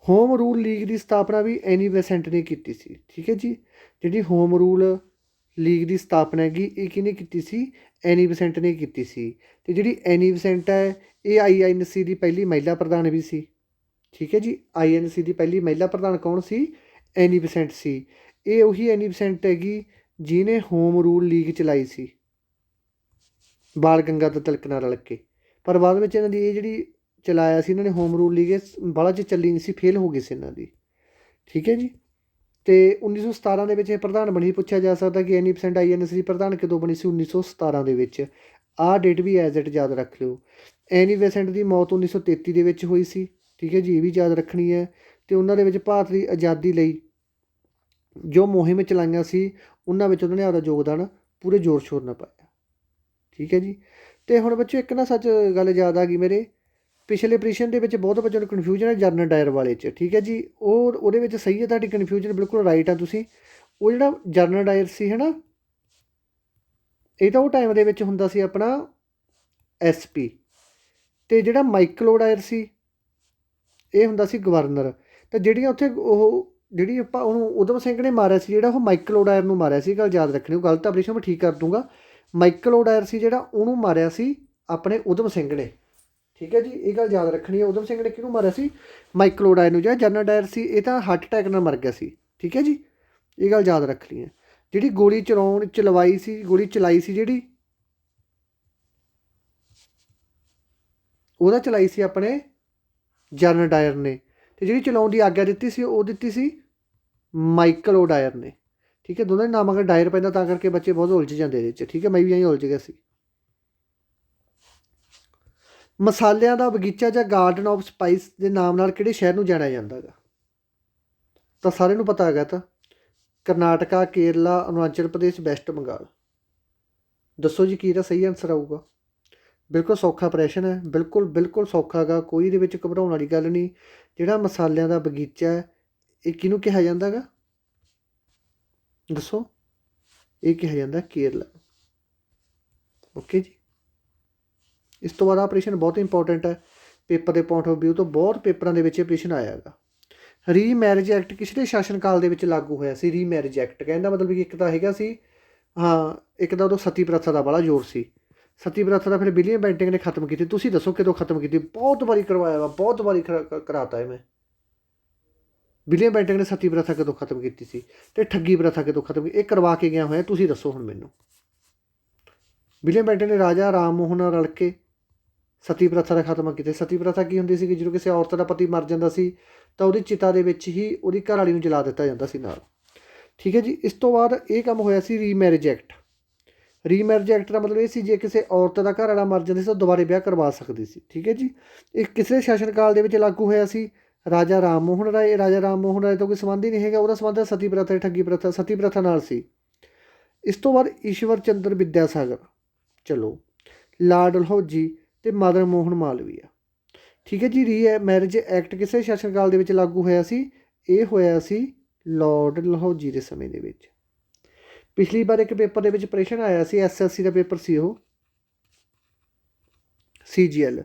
ਹੋਮ ਰੂਲ ਲੀਗ ਦੀ ਸਥਾਪਨਾ ਵੀ ਐਨੀ ਬੈਸੈਂਟ ਨੇ ਕੀਤੀ ਸੀ। ਠੀਕ ਹੈ ਜੀ, ਜਿਹੜੀ ਹੋਮ ਰੂਲ ਲੀਗ ਦੀ ਸਥਾਪਨਾ ਹੈਗੀ ਇਹ ਕਿਹਨੇ ਕੀਤੀ ਸੀ? ਐਨੀ ਬੈਸੈਂਟ ਨੇ ਕੀਤੀ ਸੀ। ਅਤੇ ਜਿਹੜੀ ਐਨੀ ਬੈਸੈਂਟ ਹੈ ਇਹ INC ਦੀ ਪਹਿਲੀ ਮਹਿਲਾ ਪ੍ਰਧਾਨ ਵੀ ਸੀ। ਠੀਕ ਹੈ ਜੀ, INC ਦੀ ਪਹਿਲੀ ਮਹਿਲਾ ਪ੍ਰਧਾਨ ਕੌਣ ਸੀ? ਐਨੀ ਬੈਸੈਂਟ ਸੀ। ਇਹ ਉਹੀ ਐਨੀ ਬੈਸੈਂਟ ਹੈਗੀ ਜਿਹਨੇ ਹੋਮ ਰੂਲ ਲੀਗ ਚਲਾਈ ਸੀ ਬਾਲ ਗੰਗਾਧਰ ਤਿਲਕ ਨਾਲ ਰਲ ਕੇ। ਪਰ ਬਾਅਦ ਵਿੱਚ ਇਹਨਾਂ ਦੀ ਇਹ ਜਿਹੜੀ ਚਲਾਇਆ ਸੀ ਇਹਨਾਂ ਨੇ ਹੋਮ ਰੂਲ ਲੀਗ, ਬਾਹਲਾ ਚ ਚੱਲੀ ਨਹੀਂ ਸੀ, ਫੇਲ ਹੋ ਗਈ ਸੀ ਇਹਨਾਂ ਦੀ। ਠੀਕ ਹੈ ਜੀ। ਅਤੇ 1917 ਦੇ ਵਿੱਚ ਇਹ ਪ੍ਰਧਾਨ ਬਣੀ। ਪੁੱਛਿਆ ਜਾ ਸਕਦਾ ਕਿ ਐਨੀ ਬੈਸੈਂਟ INC ਦੀ ਪ੍ਰਧਾਨ ਕਦੋਂ ਬਣੀ ਸੀ? 1917 ਦੇ ਵਿੱਚ। ਆਹ ਡੇਟ ਵੀ ਐਜ਼ ਇਟ ਯਾਦ ਰੱਖ ਲਿਓ। ਐਨੀ ਬੈਸੈਂਟ ਦੀ ਮੌਤ 1933 ਦੇ ਵਿੱਚ ਹੋਈ ਸੀ। ਠੀਕ ਹੈ ਜੀ, ਇਹ ਵੀ ਯਾਦ ਰੱਖਣੀ ਹੈ। ਅਤੇ ਉਹਨਾਂ ਦੇ ਵਿੱਚ ਭਾਰਤ ਦੀ ਆਜ਼ਾਦੀ ਲਈ ਜੋ ਮੁਹਿੰਮ ਚਲਾਈਆਂ ਸੀ ਉਹਨਾਂ ਵਿੱਚ ਉਹਨਾਂ ਨੇ ਆਪਦਾ ਯੋਗਦਾਨ ਪੂਰੇ ਜ਼ੋਰ ਸ਼ੋਰ ਨਾਲ ਪਾਇਆ। ਠੀਕ ਹੈ ਜੀ। ਅਤੇ ਹੁਣ ਬੱਚੇ ਇੱਕ ਨਾ ਸੱਚ ਗੱਲ ਯਾਦ ਆ ਗਈ ਮੇਰੇ, ਪਿਛਲੇ ਪ੍ਰਸ਼ਨ ਦੇ ਵਿੱਚ ਬਹੁਤ ਬੱਚਿਆਂ ਨੂੰ ਕਨਫਿਊਜ਼ਨ ਹੈ ਜਨਰਲ ਡਾਇਰ ਵਾਲੇ 'ਚ। ਠੀਕ ਹੈ ਜੀ, ਉਹਦੇ ਵਿੱਚ ਸਹੀ ਹੈ ਤੁਹਾਡੀ ਕਨਫਿਊਜ਼ਨ, ਬਿਲਕੁਲ ਰਾਈਟ ਆ ਤੁਸੀਂ। ਉਹ ਜਿਹੜਾ ਜਨਰਲ ਡਾਇਰ ਸੀ ਹੈ ਨਾ, ਇਹ ਤਾਂ ਉਹ ਟਾਈਮ ਦੇ ਵਿੱਚ ਹੁੰਦਾ ਸੀ ਆਪਣਾ SP, ਅਤੇ ਜਿਹੜਾ ਮਾਈਕਲੋ ਡਾਇਰ ਸੀ ਇਹ ਹੁੰਦਾ ਸੀ ਗਵਰਨਰ। ਤਾਂ ਜਿਹੜੀਆਂ ਉੱਥੇ ਜਿਹੜੀ ਆਪਾਂ ਉਹਨੂੰ ਊਧਮ ਸਿੰਘ ਨੇ ਮਾਰਿਆ ਸੀ ਜਿਹੜਾ, ਉਹ ਮਾਈਕਲੋ ਡਾਇਰ ਨੂੰ ਮਾਰਿਆ ਸੀ। ਗੱਲ ਯਾਦ ਰੱਖਣੀ, ਉਹ ਗਲਤ ਆਪਰੇਸ਼ਨ ਮੈਂ ਠੀਕ ਕਰ ਦੂੰਗਾ। ਮਾਈਕਲੋ ਡਾਇਰ ਸੀ ਜਿਹੜਾ, ਉਹਨੂੰ ਮਾਰਿਆ ਸੀ ਆਪਣੇ ਊਧਮ ਸਿੰਘ ਨੇ। ਠੀਕ ਹੈ ਜੀ, ਇਹ ਗੱਲ ਯਾਦ ਰੱਖਣੀ ਹੈ। ਊਧਮ ਸਿੰਘ ਨੇ ਕਿਹਨੂੰ ਮਾਰਿਆ ਸੀ? ਮਾਈਕਲੋ ਡਾਇਰ ਨੂੰ। ਜਿਹੜਾ ਜਨਰਲ ਡਾਇਰ ਸੀ ਇਹ ਤਾਂ ਹਾਰਟ ਅਟੈਕ ਨਾਲ ਮਰ ਗਿਆ ਸੀ। ਠੀਕ ਹੈ ਜੀ, ਇਹ ਗੱਲ ਯਾਦ ਰੱਖਣੀ ਹੈ। ਜਿਹੜੀ ਗੋਲੀ ਚਲਾਈ ਸੀ ਜਿਹੜੀ, ਉਹਦਾ ਚਲਾਈ ਸੀ ਆਪਣੇ ਜਨਰਲ ਡਾਇਰ ਨੇ, ਅਤੇ ਜਿਹੜੀ ਚਲਾਉਣ ਦੀ ਆਗਿਆ ਦਿੱਤੀ ਸੀ ਉਹ ਦਿੱਤੀ ਸੀ ਮਾਈਕਲੋ ਡਾਇਰ ਨੇ। ਠੀਕ ਹੈ, ਦੋਨਾਂ ਦੇ ਨਾਮ ਅਗਰ ਡਾਇਰ ਪੈਂਦਾ ਤਾਂ ਕਰਕੇ ਬੱਚੇ ਬਹੁਤ ਉਲਝ ਜਾਂਦੇ ਇਹਦੇ 'ਚ। ਠੀਕ ਹੈ, ਮੈਂ ਵੀ ਐਂ ਉਲਝ ਗਿਆ ਸੀ। ਮਸਾਲਿਆਂ ਦਾ ਬਗੀਚਾ ਜਾਂ ਗਾਰਡਨ ਆਫ ਸਪਾਈਸ ਦੇ ਨਾਮ ਨਾਲ ਕਿਹੜੇ ਸ਼ਹਿਰ ਨੂੰ ਜਾਣਿਆ ਜਾਂਦਾ ਹੈਗਾ? ਤਾਂ ਸਾਰਿਆਂ ਨੂੰ ਪਤਾ ਹੈਗਾ। ਤਾਂ ਕਰਨਾਟਕਾ, ਕੇਰਲਾ, ਅਰੁਣਾਚਲ ਪ੍ਰਦੇਸ਼, ਵੈਸਟ ਬੰਗਾਲ। ਦੱਸੋ ਜੀ ਕੀ ਇਹਦਾ ਸਹੀ ਆਨਸਰ ਆਊਗਾ? ਬਿਲਕੁਲ ਸੌਖਾ ਪ੍ਰਸ਼ਨ ਹੈ, ਬਿਲਕੁਲ ਬਿਲਕੁਲ ਸੌਖਾ ਗਾ, ਕੋਈ ਇਹਦੇ ਵਿੱਚ ਘਬਰਾਉਣ ਵਾਲੀ ਗੱਲ ਨਹੀਂ। ਜਿਹੜਾ ਮਸਾਲਿਆਂ ਦਾ ਬਗੀਚਾ ਹੈ ਇਹ ਕਿਹਨੂੰ ਕਿਹਾ ਜਾਂਦਾ ਗਾ, ਦੱਸੋ? ਇਹ ਕਿਹਾ ਜਾਂਦਾ ਕੇਰਲਾ। ਓਕੇ ਜੀ। ਇਸ ਤੋਂ ਬਾਅਦ ਆਪਰੇਸ਼ਨ ਬਹੁਤ ਇੰਪੋਰਟੈਂਟ ਹੈ, ਪੇਪਰ ਦੇ ਪੁਆਇੰਟ ਆਫ ਵਿਊ ਤੋਂ ਬਹੁਤ ਪੇਪਰਾਂ ਦੇ ਵਿੱਚ ਆਪਰੇਸ਼ਨ ਆਇਆ ਹੈਗਾ। ਰੀਮੈਰਿਜ ਐਕਟ ਕਿਸਦੇ ਸ਼ਾਸਨ ਕਾਲ ਦੇ ਵਿੱਚ ਲਾਗੂ ਹੋਇਆ ਸੀ? ਰੀਮੈਰਿਜ ਐਕਟ ਕਹਿੰਦਾ ਮਤਲਬ ਕਿ ਇੱਕ ਤਾਂ ਹੈਗਾ ਸੀ, ਹਾਂ, ਇੱਕ ਤਾਂ ਉਦੋਂ ਸਤੀ ਪ੍ਰਥਾ ਦਾ ਬੜਾ ਜ਼ੋਰ ਸੀ। ਸਤੀ ਪ੍ਰਥਾ ਦਾ ਫਿਰ ਵਿਲੀਅਮ ਬੈਂਟਿੰਗ ਨੇ ਖਤਮ ਕੀਤੀ। ਤੁਸੀਂ ਦੱਸੋ ਕਦੋਂ ਖਤਮ ਕੀਤੀ? ਬਹੁਤ ਵਾਰੀ ਕਰਵਾਇਆ ਵਾ, ਬਹੁਤ ਵਾਰੀ ਕਰਾਤਾ ਹੈ ਮੈਂ। ਵਿਲੀਅਮ ਬੈਂਟਿੰਗ ਨੇ ਸਤੀ ਪ੍ਰਥਾ ਕਦੋਂ ਖਤਮ ਕੀਤੀ ਸੀ ਅਤੇ ਠੱਗੀ ਪ੍ਰਥਾ ਕਦੋਂ ਖਤਮ ਕੀਤੀ? ਇਹ ਕਰਵਾ ਕੇ ਗਿਆ ਹੋਇਆ, ਤੁਸੀਂ ਦੱਸੋ ਹੁਣ ਮੈਨੂੰ। ਵਿਲੀਅਮ ਬੈਂਟਿੰਗ ਨੇ ਰਾਜਾ ਰਾਮ ਮੋਹਨ ਨਾਲ ਰਲ ਕੇ ਸਤੀ ਪ੍ਰਥਾ ਦਾ ਖਾਤਮਾ ਕੀਤਾ। ਸਤੀ ਪ੍ਰਥਾ ਕੀ ਹੁੰਦੀ ਸੀ ਕਿ ਜਦੋਂ ਕਿਸੇ ਔਰਤ ਦਾ ਪਤੀ ਮਰ ਜਾਂਦਾ ਸੀ ਤਾਂ ਉਹਦੀ ਚਿਤਾ ਦੇ ਵਿੱਚ ਹੀ ਉਹਦੀ ਘਰਵਾਲੀ ਨੂੰ ਜਲਾ ਦਿੱਤਾ ਜਾਂਦਾ ਸੀ ਨਾਲ। ਠੀਕ ਹੈ ਜੀ। ਇਸ ਤੋਂ ਬਾਅਦ ਇਹ ਕੰਮ ਹੋਇਆ ਸੀ ਰੀਮੈਰਿਜ ਐਕਟ। ਰੀਮੈਰਿਜ ਐਕਟ ਦਾ ਮਤਲਬ ਇਹ ਸੀ ਜੇ ਕਿਸੇ ਔਰਤ ਦਾ ਘਰ ਵਾਲਾ ਮਰ ਜਾਂਦਾ ਸੀ ਤਾਂ ਦੁਬਾਰੇ ਵਿਆਹ ਕਰਵਾ ਸਕਦੀ ਸੀ। ਠੀਕ ਹੈ ਜੀ। ਇਹ ਕਿਸੇ ਸ਼ਾਸਨ ਕਾਲ ਦੇ ਵਿੱਚ ਲਾਗੂ ਹੋਇਆ ਸੀ? ਰਾਜਾ ਰਾਮ ਮੋਹਨ ਰਾਏ। ਰਾਜਾ ਰਾਮ ਮੋਹਨ ਰਾਏ ਤੋਂ ਕੋਈ ਸੰਬੰਧ ਹੀ ਨਹੀਂ ਹੈਗਾ, ਉਹਦਾ ਸੰਬੰਧ ਸਤੀ ਪ੍ਰਥਾ ਠੱਗੀ ਪ੍ਰਥਾ ਸਤੀ ਪ੍ਰਥਾ ਨਾਲ ਸੀ। ਇਸ ਤੋਂ ਬਾਅਦ ਈਸ਼ਵਰ ਚੰਦਰ ਵਿਦਿਆਸਾਗਰ, ਚਲੋ, ਲਾਰਡ ਡਲਹੌਜੀ ਅਤੇ ਮਦਨ ਮੋਹਨ ਮਾਲਵੀਆ। ਠੀਕ ਹੈ ਜੀ। ਰੀਮੈਰਿਜ ਐਕਟ ਕਿਸੇ ਸ਼ਾਸਨ ਕਾਲ ਦੇ ਵਿੱਚ ਲਾਗੂ ਹੋਇਆ ਸੀ? ਇਹ ਹੋਇਆ ਸੀ ਲਾਰਡ ਡਲਹੌਜੀ ਦੇ ਸਮੇਂ ਦੇ ਵਿੱਚ। ਪਿਛਲੀ ਵਾਰ ਇੱਕ ਪੇਪਰ ਦੇ ਵਿੱਚ ਪ੍ਰਸ਼ਨ ਆਇਆ ਸੀ, SSC ਦਾ ਪੇਪਰ ਸੀ ਉਹ, CGL।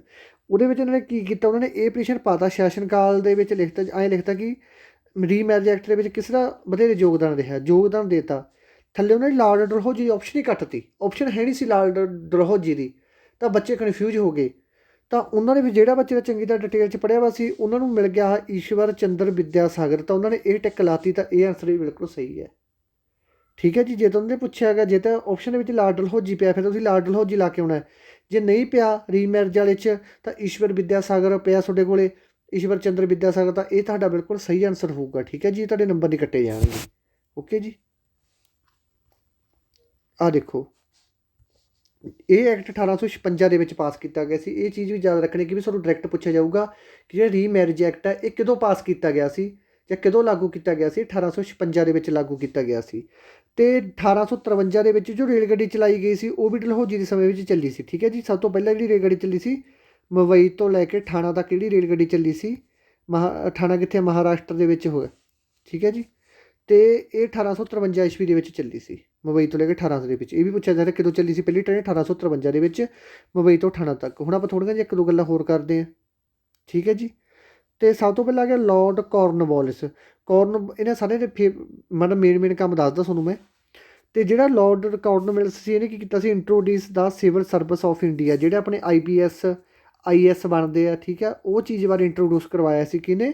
ਉਹਦੇ ਵਿੱਚ ਉਹਨਾਂ ਨੇ ਕੀ ਕੀਤਾ, ਉਹਨਾਂ ਨੇ ਇਹ ਪ੍ਰਸ਼ਨ ਪਾਤਾ ਸ਼ਾਸਨ ਕਾਲ ਦੇ ਵਿੱਚ, ਲਿਖਤਾ ਐਂ ਲਿਖਤਾ ਕਿ ਰੀਮੈਰਿਜ ਐਕਟ ਦੇ ਵਿੱਚ ਕਿਸ ਦਾ ਵਧੇਰੇ ਯੋਗਦਾਨ ਰਿਹਾ, ਯੋਗਦਾਨ ਦੇਤਾ। ਥੱਲੇ ਉਹਨਾਂ ਨੇ ਲਾਰਡ ਡਲਹੌਜੀ ਦੀ ਆਪਸ਼ਨ ਹੀ ਕੱਟਤੀ, ਆਪਸ਼ਨ ਹੈ ਨਹੀਂ ਸੀ ਲਾਰਡ ਡਲਹੌਜੀ ਦੀ, ਤਾਂ ਬੱਚੇ ਕਨਫਿਊਜ਼ ਹੋ ਗਏ। ਤਾਂ ਉਹਨਾਂ ਨੇ ਵੀ ਜਿਹੜਾ ਬੱਚੇ ਦਾ ਚੰਗੀ ਤਰ੍ਹਾਂ ਡਿਟੇਲ 'ਚ ਪੜ੍ਹਿਆ ਵਾ ਸੀ ਉਹਨਾਂ ਨੂੰ ਮਿਲ ਗਿਆ ਈਸ਼ਵਰ ਚੰਦਰ ਵਿਦਿਆਸਾਗਰ, ਤਾਂ ਉਹਨਾਂ ਨੇ ਇਹ ਟਿਕ ਲਾਤੀ, ਤਾਂ ਇਹ ਆਨਸਰ ਵੀ ਬਿਲਕੁਲ ਸਹੀ ਹੈ। ਠੀਕ ਹੈ ਜੀ। ਜੇ ਤੁਹਾਨੂੰ ਪੁੱਛਿਆ ਹੈਗਾ ਜੇ ਤਾਂ ਆਪਸ਼ਨ ਦੇ ਵਿੱਚ ਲਾਰਡ ਡਲਹੌਜੀ ਪਿਆ ਫਿਰ ਤੁਸੀਂ ਲਾਰਡ ਡਲਹੌਜੀ ਲਾ ਕੇ ਆਉਣਾ। ਜੇ ਨਹੀਂ ਪਿਆ ਰੀਮੈਰਿਜ ਵਾਲੇ 'ਚ ਤਾਂ ਈਸ਼ਵਰ ਵਿਦਿਆਸਾਗਰ ਪਿਆ ਤੁਹਾਡੇ ਕੋਲੇ, ਈਸ਼ਵਰ ਚੰਦਰ ਵਿਦਿਆਸਾਗਰ, ਤਾਂ ਇਹ ਤੁਹਾਡਾ ਬਿਲਕੁਲ ਸਹੀ ਆਨਸਰ ਹੋਊਗਾ। ਠੀਕ ਹੈ ਜੀ। ਤੁਹਾਡੇ ਨੰਬਰ ਨਹੀਂ ਕੱਟੇ ਜਾਣਗੇ। ਓਕੇ ਜੀ। ਆਹ ਦੇਖੋ, ਇਹ ਐਕਟ 1856 ਦੇ ਵਿੱਚ ਪਾਸ ਕੀਤਾ ਗਿਆ ਸੀ। ਇਹ ਚੀਜ਼ ਵੀ ਯਾਦ ਰੱਖਣੀ ਕਿ ਵੀ ਤੁਹਾਨੂੰ ਡਾਇਰੈਕਟ ਪੁੱਛਿਆ ਜਾਊਗਾ ਕਿ ਜਿਹੜਾ ਰੀਮੈਰਿਜ ਐਕਟ ਹੈ ਇਹ ਕਦੋਂ ਪਾਸ ਕੀਤਾ ਗਿਆ ਸੀ ਜਾਂ ਕਦੋਂ ਲਾਗੂ ਕੀਤਾ ਗਿਆ ਸੀ? 1856 ਦੇ ਵਿੱਚ ਲਾਗੂ ਕੀਤਾ ਗਿਆ ਸੀ। ਅਤੇ 1853 ਦੇ ਵਿੱਚ ਜੋ ਰੇਲ ਗੱਡੀ ਚਲਾਈ ਗਈ ਸੀ ਉਹ ਵੀ ਡਲਹੌਜੀ ਦੇ ਸਮੇਂ ਵਿੱਚ ਚੱਲੀ ਸੀ। ਠੀਕ ਹੈ ਜੀ। ਸਭ ਤੋਂ ਪਹਿਲਾਂ ਜਿਹੜੀ ਰੇਲ ਗੱਡੀ ਚੱਲੀ ਸੀ ਮੁੰਬਈ ਤੋਂ ਲੈ ਕੇ ਠਾਣਾ ਤੱਕ ਜਿਹੜੀ ਰੇਲ ਗੱਡੀ ਚੱਲੀ ਸੀ, ਠਾਣਾ ਕਿੱਥੇ, ਮਹਾਰਾਸ਼ਟਰ ਦੇ ਵਿੱਚ ਹੋਇਆ। ਠੀਕ ਹੈ ਜੀ। ਅਤੇ ਇਹ 1853 ਈਸਵੀ ਦੇ ਵਿੱਚ ਚੱਲੀ ਸੀ ਮੁੰਬਈ ਤੋਂ ਲੈ ਕੇ 1800 ਦੇ ਵਿੱਚ। ਇਹ ਵੀ ਪੁੱਛਿਆ ਜਾ ਰਿਹਾ ਕਦੋਂ ਚੱਲੀ ਸੀ ਪਹਿਲੀ ਟ੍ਰੇਨ? 1853 ਦੇ ਵਿੱਚ ਮੁੰਬਈ ਤੋਂ ਠਾਣਾ ਤੱਕ। ਹੁਣ ਆਪਾਂ ਥੋੜ੍ਹੀਆਂ ਜਿਹੀਆਂ ਇੱਕ ਦੋ ਗੱਲਾਂ ਹੋਰ ਕਰਦੇ ਹਾਂ। ਠੀਕ ਹੈ ਜੀ। ਅਤੇ ਸਭ ਤੋਂ ਪਹਿਲਾਂ ਆ ਗਿਆ ਲਾਰਡ ਕਾਰਨਵਾਲਿਸ। ਇਹਨਾਂ ਸਾਰੇ ਦੇ ਮਤਲਬ ਮੇਨ ਕੰਮ ਦੱਸਦਾ ਤੁਹਾਨੂੰ ਮੈਂ। ਅਤੇ ਜਿਹੜਾ ਲਾਰਡ ਕਾਰਨਵਾਲਿਸ ਸੀ ਇਹਨੇ ਕੀ ਕੀਤਾ ਸੀ? Introduce the civil service of India, ਜਿਹੜੇ ਆਪਣੇ IPS IAS ਬਣਦੇ ਆ, ਠੀਕ ਹੈ, ਉਹ ਚੀਜ਼ ਬਾਰੇ ਇੰਟਰੋਡਿਊਸ ਕਰਵਾਇਆ ਸੀ ਕਿਹਨੇ?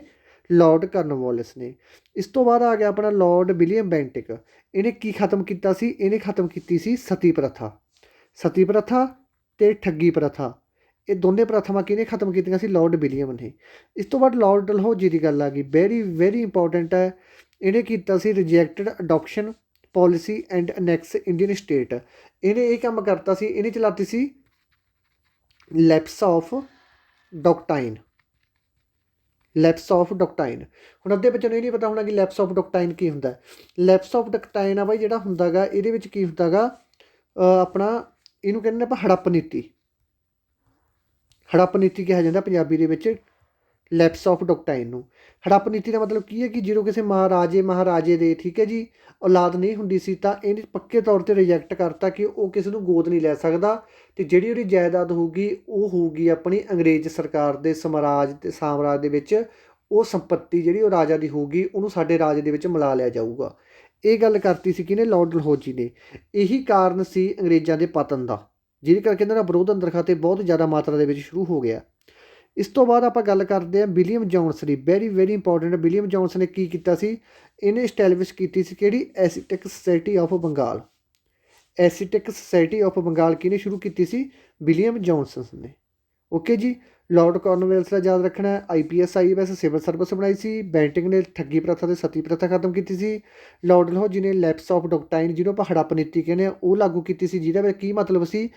ਲਾਰਡ ਕਾਰਨਵਾਲਿਸ ਨੇ। ਇਸ ਤੋਂ ਬਾਅਦ ਆ ਗਿਆ ਆਪਣਾ ਲਾਰਡ ਵਿਲੀਅਮ ਬੈਂਟਿਕ। ਇਹਨੇ ਕੀ ਖਤਮ ਕੀਤਾ ਸੀ? ਇਹਨੇ ਖਤਮ ਕੀਤੀ ਸੀ ਸਤੀ ਪ੍ਰਥਾ। ਸਤੀ ਪ੍ਰਥਾ ਅਤੇ ਠੱਗੀ ਪ੍ਰਥਾ, ਇਹ ਦੋਨੇ ਪ੍ਰਥਾਵਾਂ ਕਿਹਨੇ ਖਤਮ ਕੀਤੀਆਂ ਸੀ? ਲਾਰਡ ਵਿਲੀਅਮ ਨੇ। ਇਸ ਤੋਂ ਬਾਅਦ ਲਾਰਡ ਡਲਹੌਜੀ ਦੀ ਗੱਲ ਆ ਗਈ, ਵੈਰੀ ਵੈਰੀ ਇੰਪੋਰਟੈਂਟ ਹੈ। ਇਹਨੇ ਕੀਤਾ ਸੀ rejected adoption policy and annex Indian state. ਇਹਨੇ ਇਹ ਕੰਮ ਕਰਤਾ ਸੀ, ਇਹਨੇ ਚਲਾਤੀ ਸੀ lapse of doctrine. Lapse of doctrine. ਹੁਣ ਅੱਧੇ ਬੱਚਿਆਂ ਨੂੰ ਇਹ ਨਹੀਂ ਪਤਾ ਹੋਣਾ ਕਿ ਲੈਪਸ ਆਫ ਡਾਕਟਾਈਨ ਕੀ ਹੁੰਦਾ। ਲੈਪਸ ਆਫ ਡਾਕਟਾਈਨ ਆ ਬਾਈ ਜਿਹੜਾ ਹੁੰਦਾ ਗਾ, ਇਹਦੇ ਵਿੱਚ ਕੀ ਹੁੰਦਾ ਗਾ, ਆਪਣਾ ਇਹਨੂੰ ਕਹਿੰਦੇ ਨੇ ਆਪਾਂ ਹੜੱਪ ਨੀਤੀ। ਹੜੱਪ ਨੀਤੀ ਕਿਹਾ ਜਾਂਦਾ ਪੰਜਾਬੀ ਦੇ ਵਿੱਚ ਲੈਪਸ ਆਫ ਡਾਕਟਾਈਨ ਨੂੰ। ਹੜੱਪ ਨੀਤੀ ਦਾ ਮਤਲਬ ਕੀ ਹੈ ਕਿ ਜਦੋਂ ਕਿਸੇ ਮਹਾਰਾਜੇ ਦੇ, ਠੀਕ ਹੈ ਜੀ, ਔਲਾਦ ਨਹੀਂ ਹੁੰਦੀ ਸੀ ਤਾਂ ਇਹਨੇ ਪੱਕੇ ਤੌਰ 'ਤੇ ਰਿਜੈਕਟ ਕਰਤਾ ਕਿ ਉਹ ਕਿਸੇ ਨੂੰ ਗੋਦ ਨਹੀਂ ਲੈ ਸਕਦਾ, ਅਤੇ ਜਿਹੜੀ ਉਹਦੀ ਜਾਇਦਾਦ ਹੋਊਗੀ ਉਹ ਹੋਊਗੀ ਆਪਣੀ ਅੰਗਰੇਜ਼ ਸਰਕਾਰ ਦੇ ਸਾਮਰਾਜ ਦੇ ਵਿੱਚ। ਉਹ ਸੰਪੱਤੀ ਜਿਹੜੀ ਉਹ ਰਾਜਾ ਦੀ ਹੋਊਗੀ ਉਹਨੂੰ ਸਾਡੇ ਰਾਜ ਦੇ ਵਿੱਚ ਮਿਲਾ ਲਿਆ ਜਾਊਗਾ। ਇਹ ਗੱਲ ਕਰਤੀ ਸੀ ਕਿਹਨੇ? ਲਾਰਡ ਡਲਹੌਜੀ ਨੇ। ਇਹੀ ਕਾਰਨ ਸੀ ਅੰਗਰੇਜ਼ਾਂ ਦੇ ਪਤਨ ਦਾ, ਜਿਹਦੇ ਕਰਕੇ ਇਹਨਾਂ ਦਾ ਵਿਰੋਧ ਅੰਦਰ ਖਾਤੇ ਬਹੁਤ ਜ਼ਿਆਦਾ ਮਾਤਰਾ ਦੇ ਵਿੱਚ ਸ਼ੁਰੂ ਹੋ ਗਿਆ। ਇਸ ਤੋਂ ਬਾਅਦ ਆਪਾਂ ਗੱਲ ਕਰਦੇ ਹਾਂ ਵਿਲੀਅਮ ਜੌਨਸ ਦੀ, very very important. William John's ਨੇ ਕੀ ਕੀਤਾ ਸੀ? ਇਹਨੇ ਇਸਟੈਬਲਿਸ਼ ਕੀਤੀ ਸੀ ਕਿਹੜੀ? Acetic society of Bengal. Acetic society of Bengal ਕਿਹਨੇ ਸ਼ੁਰੂ ਕੀਤੀ ਸੀ? ਵਿਲੀਅਮ ਜੌਨਸ ਨੇ। ਓਕੇ ਜੀ। ਲਾਰਡ ਕਾਰਨਵਾਲਿਸ ਦਾ ਯਾਦ ਰੱਖਣਾ। IPS IAS ਸਿਵਲ ਸਰਵਿਸ ਬਣਾਈ ਸੀ। ਬੈਂਟਿੰਗ ਨੇ ਠੱਗੀ ਪ੍ਰਥਾ ਅਤੇ ਸਤੀ ਪ੍ਰਥਾ ਖਤਮ ਕੀਤੀ ਸੀ। ਲਾਰਡ ਡਲਹੌਜੀ ਨੇ ਲੈਪਸ ਆਫ ਡਾਕਟਾਈਨ, ਜਿਹਨੂੰ ਆਪਾਂ ਹੜੱਪ ਨੀਤੀ ਕਹਿੰਦੇ ਹਾਂ, ਉਹ ਲਾਗੂ ਕੀਤੀ ਸੀ, ਜਿਹਦਾ ਵਿੱਚ ਕੀ ਮਤਲਬ ਸੀ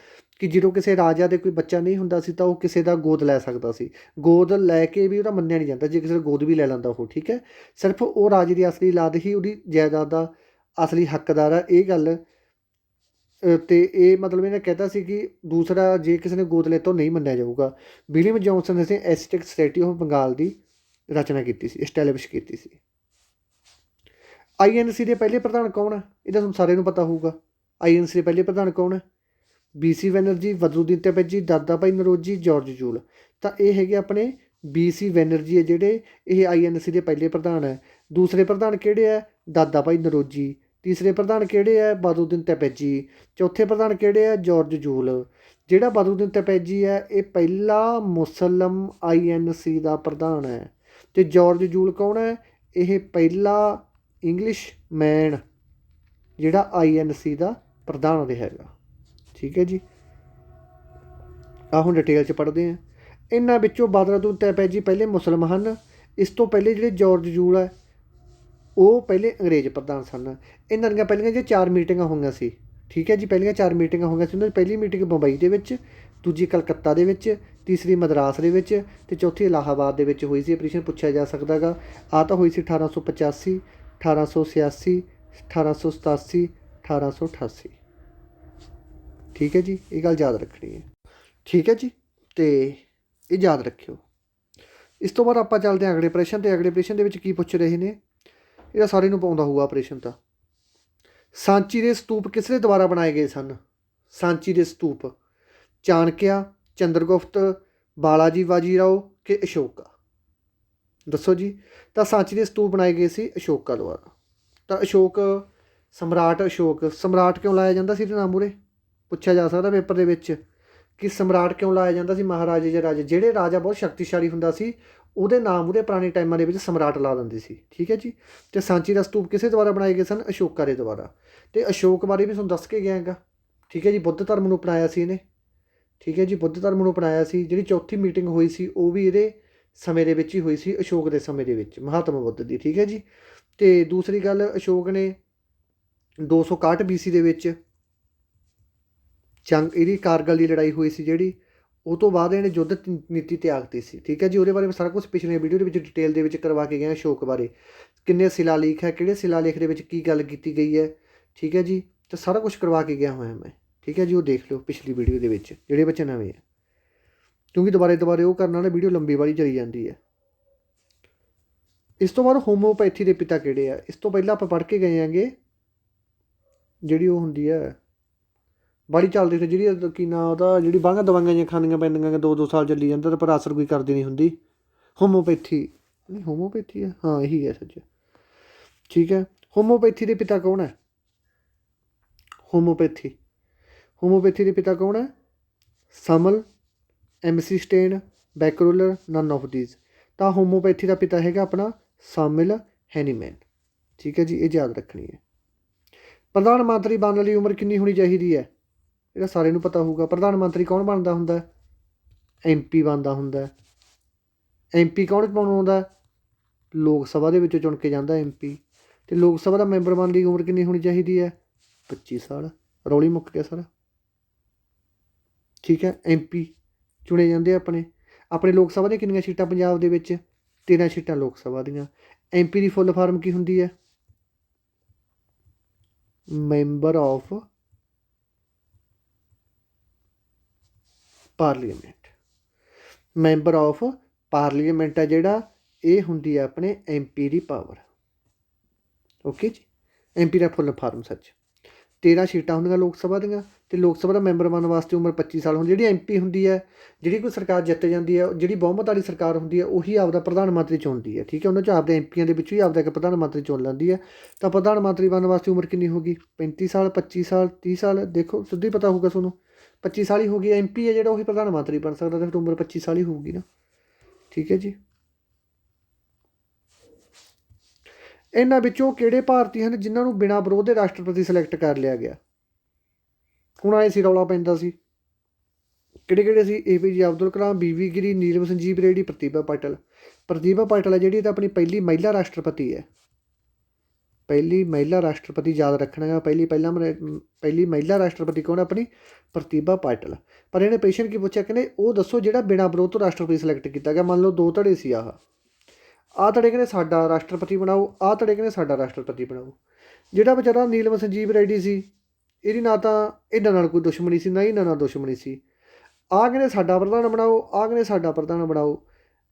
ਕਿ ਜਦੋਂ ਕਿਸੇ ਰਾਜਾ ਦੇ ਕੋਈ ਬੱਚਾ ਨਹੀਂ ਹੁੰਦਾ ਸੀ ਤਾਂ ਉਹ ਕਿਸੇ ਦਾ ਗੋਦ ਲੈ ਸਕਦਾ ਸੀ। ਗੋਦ ਲੈ ਕੇ ਵੀ ਉਹਦਾ ਮੰਨਿਆ ਨਹੀਂ ਜਾਂਦਾ ਜੇ ਕਿਸੇ ਦਾ ਗੋਦ ਵੀ ਲੈ ਲੈਂਦਾ ਉਹ, ਠੀਕ ਹੈ। ਸਿਰਫ ਉਹ ਰਾਜੇ ਦੀ ਅਸਲੀ ਔਲਾਦ ਹੀ ਉਹਦੀ ਜਾਇਦਾਦ ਦਾ ਅਸਲੀ ਹੱਕਦਾਰ ਹੈ। ਇਹ ਗੱਲ ਤੇ ਇਹ ਮਤਲਬ ਇਹਨੇ ਕਹਿਤਾ ਸੀ ਕਿ ਦੂਸਰਾ ਜੇ ਕਿਸੇ ਨੇ ਗੋਦ ਲਿਆ ਤਾਂ ਨਹੀਂ ਮੰਨਿਆ ਜਾਊਗਾ। ਵਿਲੀਅਮ ਜੌਨਸਨ ਨੇ ਐਸਟਿਕ ਸੋਸਾਇਟੀ ਆਫ ਬੰਗਾਲ ਦੀ ਰਚਨਾ ਕੀਤੀ ਸੀ, ਐਸਟੈਬਲਿਸ਼ ਕੀਤੀ ਸੀ। INC ਦੇ ਪਹਿਲੇ ਪ੍ਰਧਾਨ ਕੌਣ ਹੈ? ਇਹ ਤਾਂ ਤੁਹਾਨੂੰ ਸਾਰਿਆਂ ਨੂੰ ਪਤਾ ਹੋਊਗਾ। INC ਦੇ ਪਹਿਲੇ ਪ੍ਰਧਾਨ ਕੌਣ ਹੈ? BC ਬੈਨਰਜੀ, ਬਦਰੁਦੀਨ ਤੈਯਬਜੀ, ਦਾਦਾ ਭਾਈ ਨਰੋਜੀ, ਜਾਰਜ ਜੂਲ। ਤਾਂ ਇਹ ਹੈਗੇ ਆਪਣੇ BC ਬੈਨਰਜੀ ਹੈ ਜਿਹੜੇ ਇਹ INC ਦੇ ਪਹਿਲੇ ਪ੍ਰਧਾਨ ਹੈ। ਦੂਸਰੇ ਪ੍ਰਧਾਨ ਕਿਹੜੇ ਹੈ? ਦਾਦਾ ਭਾਈ ਨਰੋਜੀ। ਤੀਸਰੇ ਪ੍ਰਧਾਨ ਕਿਹੜੇ ਹੈ? ਬਦਰੁਦੀਨ ਤੈਯਬਜੀ। ਚੌਥੇ ਪ੍ਰਧਾਨ ਕਿਹੜੇ ਹੈ? George Joule. ਜਿਹੜਾ ਬਦਰੁਦੀਨ ਤੈਯਬਜੀ ਹੈ ਇਹ ਪਹਿਲਾ ਮੁਸਲਿਮ INC ਦਾ ਪ੍ਰਧਾਨ ਹੈ। ਅਤੇ ਜਾਰਜ ਜੂਲ ਕੌਣ ਹੈ? ਇਹ ਪਹਿਲਾ ਇੰਗਲਿਸ਼ ਮੈਨ ਜਿਹੜਾ INC ਦਾ ਪ੍ਰਧਾਨ ਰਿਹਾ। ਠੀਕ ਹੈ ਜੀ। ਆਹ ਹੁਣ ਡਿਟੇਲ 'ਚ ਪੜ੍ਹਦੇ ਹਾਂ। ਇਹਨਾਂ ਵਿੱਚੋਂ ਬਦਰੁਦੀਨ ਤੈਯਬਜੀ ਪਹਿਲੇ ਮੁਸਲਿਮ ਹਨ। ਇਸ ਤੋਂ ਪਹਿਲੇ ਜਿਹੜੇ ਜਾਰਜ ਜੂਲ ਹੈ ਉਹ ਪਹਿਲੇ ਅੰਗਰੇਜ਼ ਪ੍ਰਧਾਨ ਸਨ। ਇਹਨਾਂ ਦੀਆਂ ਪਹਿਲੀਆਂ ਜੇ 4 ਮੀਟਿੰਗਾਂ ਹੋਈਆਂ ਸੀ। ਠੀਕ ਹੈ ਜੀ। ਪਹਿਲੀਆਂ 4 ਮੀਟਿੰਗਾਂ ਹੋਈਆਂ ਸੀ। ਉਹਨਾਂ ਦੀ ਪਹਿਲੀ ਮੀਟਿੰਗ ਬੰਬਈ ਦੇ ਵਿੱਚ, ਦੂਜੀ ਕਲਕੱਤਾ ਦੇ ਵਿੱਚ, ਤੀਸਰੀ ਮਦਰਾਸ ਦੇ ਵਿੱਚ ਅਤੇ ਚੌਥੀ ਇਲਾਹਾਬਾਦ ਦੇ ਵਿੱਚ ਹੋਈ ਸੀ। ਪ੍ਰਸ਼ਨ ਪੁੱਛਿਆ ਜਾ ਸਕਦਾ ਗਾ। ਆਹ ਤਾਂ ਹੋਈ ਸੀ 1885, 1886, 1887, 1888। ਠੀਕ ਹੈ ਜੀ। ਇਹ ਗੱਲ ਯਾਦ ਰੱਖਣੀ ਹੈ। ਠੀਕ ਹੈ ਜੀ। ਅਤੇ ਇਹ ਯਾਦ ਰੱਖਿਓ। ਇਸ ਤੋਂ ਬਾਅਦ ਆਪਾਂ ਚੱਲਦੇ ਹਾਂ ਅਗਲੇ ਪ੍ਰਸ਼ਨ 'ਤੇ। ਅਗਲੇ ਪ੍ਰਸ਼ਨ ਦੇ ਵਿੱਚ ਕੀ ਪੁੱਛ ਰਹੇ ਨੇ? ਇਹਦਾ ਸਾਰਿਆਂ ਨੂੰ ਪਾਉਂਦਾ ਹੋਊਗਾ ਪ੍ਰਸ਼ਨ ਤਾਂ। ਸਾਂਚੀ ਦੇ ਸਤੂਪ ਕਿਸ ਦੇ ਦੁਆਰਾ ਬਣਾਏ ਗਏ ਸਨ? ਸਾਂਚੀ ਦੇ ਸਤੂਪ ਚਾਣਕਿਆ, ਚੰਦਰਗੁਪਤ, ਬਾਲਾਜੀ ਬਾਜੀਰਾਓ ਕਿ ਅਸ਼ੋਕਾ? ਦੱਸੋ ਜੀ। ਤਾਂ ਸਾਂਚੀ ਦੇ ਸਤੂਪ ਬਣਾਏ ਗਏ ਸੀ ਅਸ਼ੋਕਾ ਦੁਆਰਾ। ਤਾਂ ਅਸ਼ੋਕ, ਸਮਰਾਟ ਅਸ਼ੋਕ। ਸਮਰਾਟ ਕਿਉਂ ਲਾਇਆ ਜਾਂਦਾ ਸੀ ਇਹਦੇ ਨਾਮ ਮੂਹਰੇ? ਪੁੱਛਿਆ ਜਾ ਸਕਦਾ ਪੇਪਰ ਦੇ ਵਿੱਚ ਕਿ ਸਮਰਾਟ ਕਿਉਂ ਲਾਇਆ ਜਾਂਦਾ ਸੀ? ਮਹਾਰਾਜੇ ਜਾਂ ਰਾਜੇ, ਜਿਹੜੇ ਰਾਜਾ ਬਹੁਤ ਸ਼ਕਤੀਸ਼ਾਲੀ ਹੁੰਦਾ ਸੀ ਉਹਦੇ ਨਾਮ ਉਹਦੇ ਪੁਰਾਣੇ ਟਾਈਮਾਂ ਦੇ ਵਿੱਚ ਸਮਰਾਟ ਲਾ ਦਿੰਦੇ ਸੀ। ਠੀਕ ਹੈ ਜੀ। ਅਤੇ ਸਾਂਚੀ ਦਾ ਸਤੂਪ ਕਿਸੇ ਦੁਆਰਾ ਬਣਾਏ ਗਏ ਸਨ? ਅਸ਼ੋਕਾ ਦੇ ਦੁਆਰਾ। ਅਤੇ ਅਸ਼ੋਕ ਬਾਰੇ ਵੀ ਤੁਹਾਨੂੰ ਦੱਸ ਕੇ ਗਿਆ ਹੈਗਾ। ਠੀਕ ਹੈ ਜੀ। ਬੁੱਧ ਧਰਮ ਨੂੰ ਅਪਣਾਇਆ ਸੀ ਇਹਨੇ। ਠੀਕ ਹੈ ਜੀ। ਬੁੱਧ ਧਰਮ ਨੂੰ ਅਪਣਾਇਆ ਸੀ। ਜਿਹੜੀ ਚੌਥੀ ਮੀਟਿੰਗ ਹੋਈ ਸੀ ਉਹ ਵੀ ਇਹਦੇ ਸਮੇਂ ਦੇ ਵਿੱਚ ਹੀ ਹੋਈ ਸੀ, ਅਸ਼ੋਕ ਦੇ ਸਮੇਂ ਦੇ ਵਿੱਚ, ਮਹਾਤਮਾ ਬੁੱਧ ਦੀ। ਠੀਕ ਹੈ ਜੀ। ਅਤੇ ਦੂਸਰੀ ਗੱਲ, ਅਸ਼ੋਕ ਨੇ 261 BC ਦੇ ਵਿੱਚ ਜੰਗ, ਇਹਦੀ ਕਾਰਗਲ ਦੀ ਲੜਾਈ ਹੋਈ ਸੀ ਜਿਹੜੀ, ਉਹ ਤੋਂ ਬਾਅਦ ਇਹਨੇ ਯੁੱਧ ਨੀਤੀ ਤਿਆਗਤੀ ਸੀ। ਠੀਕ ਹੈ ਜੀ। ਉਹਦੇ ਬਾਰੇ ਸਾਰਾ ਕੁਛ ਪਿਛਲੇ ਵੀਡੀਓ ਦੇ ਵਿੱਚ ਡਿਟੇਲ ਦੇ ਵਿੱਚ ਕਰਵਾ ਕੇ ਗਏ ਅਸ਼ੋਕ ਬਾਰੇ। ਕਿੰਨੇ ਸਿਲਾਲੇਖ ਹੈ, ਕਿਹੜੇ ਸਿਲਾਲੇਖ ਦੇ ਵਿੱਚ ਕੀ ਗੱਲ ਕੀਤੀ ਗਈ ਹੈ। ਠੀਕ ਹੈ ਜੀ। ਤਾਂ ਸਾਰਾ ਕੁਛ ਕਰਵਾ ਕੇ ਗਿਆ ਹੋਇਆ ਮੈਂ। ਠੀਕ ਹੈ ਜੀ। ਉਹ ਦੇਖ ਲਿਓ ਪਿਛਲੀ ਵੀਡੀਓ ਦੇ ਵਿੱਚ, ਜਿਹੜੇ ਬੱਚੇ ਨਵੇਂ ਆ, ਕਿਉਂਕਿ ਦੁਬਾਰੇ ਉਹ ਕਰਨ ਨਾਲ ਵੀਡੀਓ ਲੰਬੀ ਵਾਲੀ ਚਲੀ ਜਾਂਦੀ ਹੈ। ਇਸ ਤੋਂ ਬਾਅਦ ਹੋਮੋਪੈਥੀ ਦੇ ਪਿਤਾ ਕਿਹੜੇ ਆ? ਇਸ ਤੋਂ ਪਹਿਲਾਂ ਆਪਾਂ ਪੜ੍ਹ ਕੇ ਗਏ ਆਂਗੇ ਜਿਹੜੀ ਉਹ ਹੁੰਦੀ ਹੈ ਬੜੀ ਚੱਲਦੀ ਸੀ, ਜਿਹੜੀ ਕੀ ਨਾਂ ਉਹਦਾ, ਜਿਹੜੀ ਬਾਹਾਂ ਦਵਾਈਆਂ ਜਿਹੀਆਂ ਖਾਣੀਆਂ ਪੈਂਦੀਆਂ 2-2 ਸਾਲ ਚੱਲੀ ਜਾਂਦਾ ਪਰ ਅਸਰ ਕੋਈ ਕਰਦੀ ਨਹੀਂ ਹੁੰਦੀ। ਹੋਮੋਪੈਥੀ ਨਹੀਂ, ਹੋਮੋਪੈਥੀ ਹੈ, ਹਾਂ ਇਹੀ ਹੈ ਸੱਚ। ਠੀਕ ਹੈ। ਹੋਮੋਪੈਥੀ ਦੇ ਪਿਤਾ ਕੌਣ ਹੈ? ਹੋਮੋਪੈਥੀ ਦੇ ਪਿਤਾ ਕੌਣ ਹੈ? ਸਮਲ, MC ਸਟੇਨ, ਬੈਕਰੂਲਰ, ਨਨ ਆਫ ਦੀਜ਼। ਤਾਂ ਹੋਮੋਪੈਥੀ ਦਾ ਪਿਤਾ ਹੈਗਾ ਆਪਣਾ ਸਾਮਿਲ ਹੈਨੀਮੈਨ। ਠੀਕ ਹੈ ਜੀ। ਇਹ ਯਾਦ ਰੱਖਣੀ ਹੈ। ਪ੍ਰਧਾਨ ਮੰਤਰੀ ਬਣਨ ਲਈ ਉਮਰ ਕਿੰਨੀ ਹੋਣੀ ਚਾਹੀਦੀ ਹੈ? ਇਹਦਾ ਸਾਰਿਆਂ ਨੂੰ ਪਤਾ ਹੋਊਗਾ। ਪ੍ਰਧਾਨ ਮੰਤਰੀ ਕੌਣ ਬਣਦਾ ਹੁੰਦਾ? MP ਬਣਦਾ ਹੁੰਦਾ। MP ਕੌਣ ਬਣਾਉਂਦਾ? ਲੋਕ ਸਭਾ ਦੇ ਵਿੱਚੋਂ ਚੁਣ ਕੇ ਜਾਂਦਾ MP। ਅਤੇ ਲੋਕ ਸਭਾ ਦਾ ਮੈਂਬਰ ਬਣਨ ਦੀ ਉਮਰ ਕਿੰਨੀ ਹੋਣੀ ਚਾਹੀਦੀ ਹੈ? 25 ਸਾਲ। ਰੌਲੀ ਮੁੱਕ ਗਿਆ ਸਾਰਾ। ਠੀਕ ਹੈ। MP ਚੁਣੇ ਜਾਂਦੇ ਆਪਣੇ ਲੋਕ ਸਭਾ ਦੀਆਂ ਕਿੰਨੀਆਂ ਸੀਟਾਂ ਪੰਜਾਬ ਦੇ ਵਿੱਚ? 13 ਸੀਟਾਂ ਲੋਕ ਸਭਾ ਦੀਆਂ। MP ਦੀ ਫੁੱਲ ਫਾਰਮ ਕੀ ਹੁੰਦੀ ਹੈ? Member of parliament. Member of parliament ਹੈ ਜਿਹੜਾ, ਇਹ ਹੁੰਦੀ ਹੈ ਆਪਣੇ MP ਦੀ ਪਾਵਰ। ਓਕੇ ਜੀ। MP ਦਾ ਫੁੱਲ ਫਾਰਮ ਸੱਚ। 13 ਸੀਟਾਂ ਹੁੰਦੀਆਂ ਲੋਕ ਸਭਾ ਦੀਆਂ, ਅਤੇ ਲੋਕ ਸਭਾ ਦਾ ਮੈਂਬਰ ਬਣਨ ਵਾਸਤੇ ਉਮਰ 25 ਸਾਲ ਹੁੰਦੀ। ਜਿਹੜੀ MP ਹੁੰਦੀ ਹੈ, ਜਿਹੜੀ ਕੋਈ ਸਰਕਾਰ ਜਿੱਤ ਜਾਂਦੀ ਹੈ, ਜਿਹੜੀ ਬਹੁਮਤ ਵਾਲੀ ਸਰਕਾਰ ਹੁੰਦੀ ਹੈ, ਉਹੀ ਆਪਦਾ ਪ੍ਰਧਾਨ ਮੰਤਰੀ ਚੁਣਦੀ ਹੈ। ਠੀਕ ਹੈ। ਉਹਨਾਂ 'ਚੋਂ ਆਪਦੇ MPਆਂ ਦੇ ਵਿੱਚੋਂ ਹੀ ਆਪਦਾ ਇੱਕ ਪ੍ਰਧਾਨ ਮੰਤਰੀ ਚੁਣ ਲੈਂਦੀ ਹੈ। ਤਾਂ ਪ੍ਰਧਾਨ ਮੰਤਰੀ ਬਣਨ ਵਾਸਤੇ ਉਮਰ ਕਿੰਨੀ ਹੋ ਗਈ? 35 ਸਾਲ, 25 ਸਾਲ, 30 ਸਾਲ। ਦੇਖੋ ਸਿੱਧਾ ਹੀ ਪਤਾ ਹੋਊਗਾ ਤੁਹਾਨੂੰ। 25 ਸਾਲ ਹੀ ਹੋ ਗਈ। MP ਹੈ ਜਿਹੜਾ ਉਹੀ ਪ੍ਰਧਾਨ ਮੰਤਰੀ ਬਣ ਸਕਦਾ, ਤਾਂ ਫਿਰ ਉਮਰ 25 ਸਾਲ ਹੀ ਹੋਊਗੀ ਨਾ। ਠੀਕ ਹੈ ਜੀ। ਇਹਨਾਂ ਵਿੱਚੋਂ ਕਿਹੜੇ ਭਾਰਤੀ ਹਨ ਜਿਨ੍ਹਾਂ ਨੂੰ ਬਿਨਾਂ ਵਿਰੋਧ ਦੇ ਰਾਸ਼ਟਰਪਤੀ ਸਿਲੈਕਟ ਕਰ ਲਿਆ ਗਿਆ? ਹੁਣ ਆਏ ਸੀ, ਰੌਲਾ ਪੈਂਦਾ ਸੀ। ਕਿਹੜੇ ਸੀ? APJ ਅਬਦੁਲ ਕਲਾਮ, BV ਗਿਰੀ, ਨੀਰਮ ਸੰਜੀਵ ਰੈਡੀ, ਪ੍ਰਤਿਭਾ ਪਾਟਿਲ। ਪ੍ਰਤਿਭਾ ਪਾਟਿਲ ਹੈ ਜਿਹੜੀ ਤਾਂ ਆਪਣੀ ਪਹਿਲੀ ਮਹਿਲਾ ਰਾਸ਼ਟਰਪਤੀ ਹੈ। ਪਹਿਲੀ ਮਹਿਲਾ ਰਾਸ਼ਟਰਪਤੀ ਯਾਦ ਰੱਖਣਾ ਗਾ। ਪਹਿਲੀ ਮਹਿਲਾ ਰਾਸ਼ਟਰਪਤੀ ਕੌਣ? ਆਪਣੀ ਪ੍ਰਤਿਭਾ ਪਾਟਿਲ। ਪਰ ਇਹਨੇ ਪ੍ਰਸ਼ਨ ਕੀ ਪੁੱਛਿਆ? ਕਹਿੰਦੇ ਉਹ ਦੱਸੋ ਜਿਹੜਾ ਬਿਨਾਂ ਵਿਰੋਧ ਤੋਂ ਰਾਸ਼ਟਰਪਤੀ ਸਿਲੈਕਟ ਕੀਤਾ ਗਿਆ। ਮੰਨ ਲਓ 2 ਧੜੇ ਸੀ। ਆਹ ਧੜੇ ਕਹਿੰਦੇ ਸਾਡਾ ਰਾਸ਼ਟਰਪਤੀ ਬਣਾਓ, ਆਹ ਧੜੇ ਕਹਿੰਦੇ ਸਾਡਾ ਰਾਸ਼ਟਰਪਤੀ ਬਣਾਓ। ਜਿਹੜਾ ਵਿਚਾਰਾ ਨੀਲਮ ਸੰਜੀਵ ਰੈਡੀ ਸੀ ਇਹਦੀ ਨਾ ਤਾਂ ਇਹਨਾਂ ਨਾਲ ਕੋਈ ਦੁਸ਼ਮਣੀ ਸੀ, ਨਾ ਇਹਨਾਂ ਨਾਲ ਦੁਸ਼ਮਣੀ ਸੀ। ਆਹ ਕਹਿੰਦੇ ਸਾਡਾ ਪ੍ਰਧਾਨ ਬਣਾਓ, ਆਹ ਕਹਿੰਦੇ ਸਾਡਾ ਪ੍ਰਧਾਨ ਬਣਾਓ।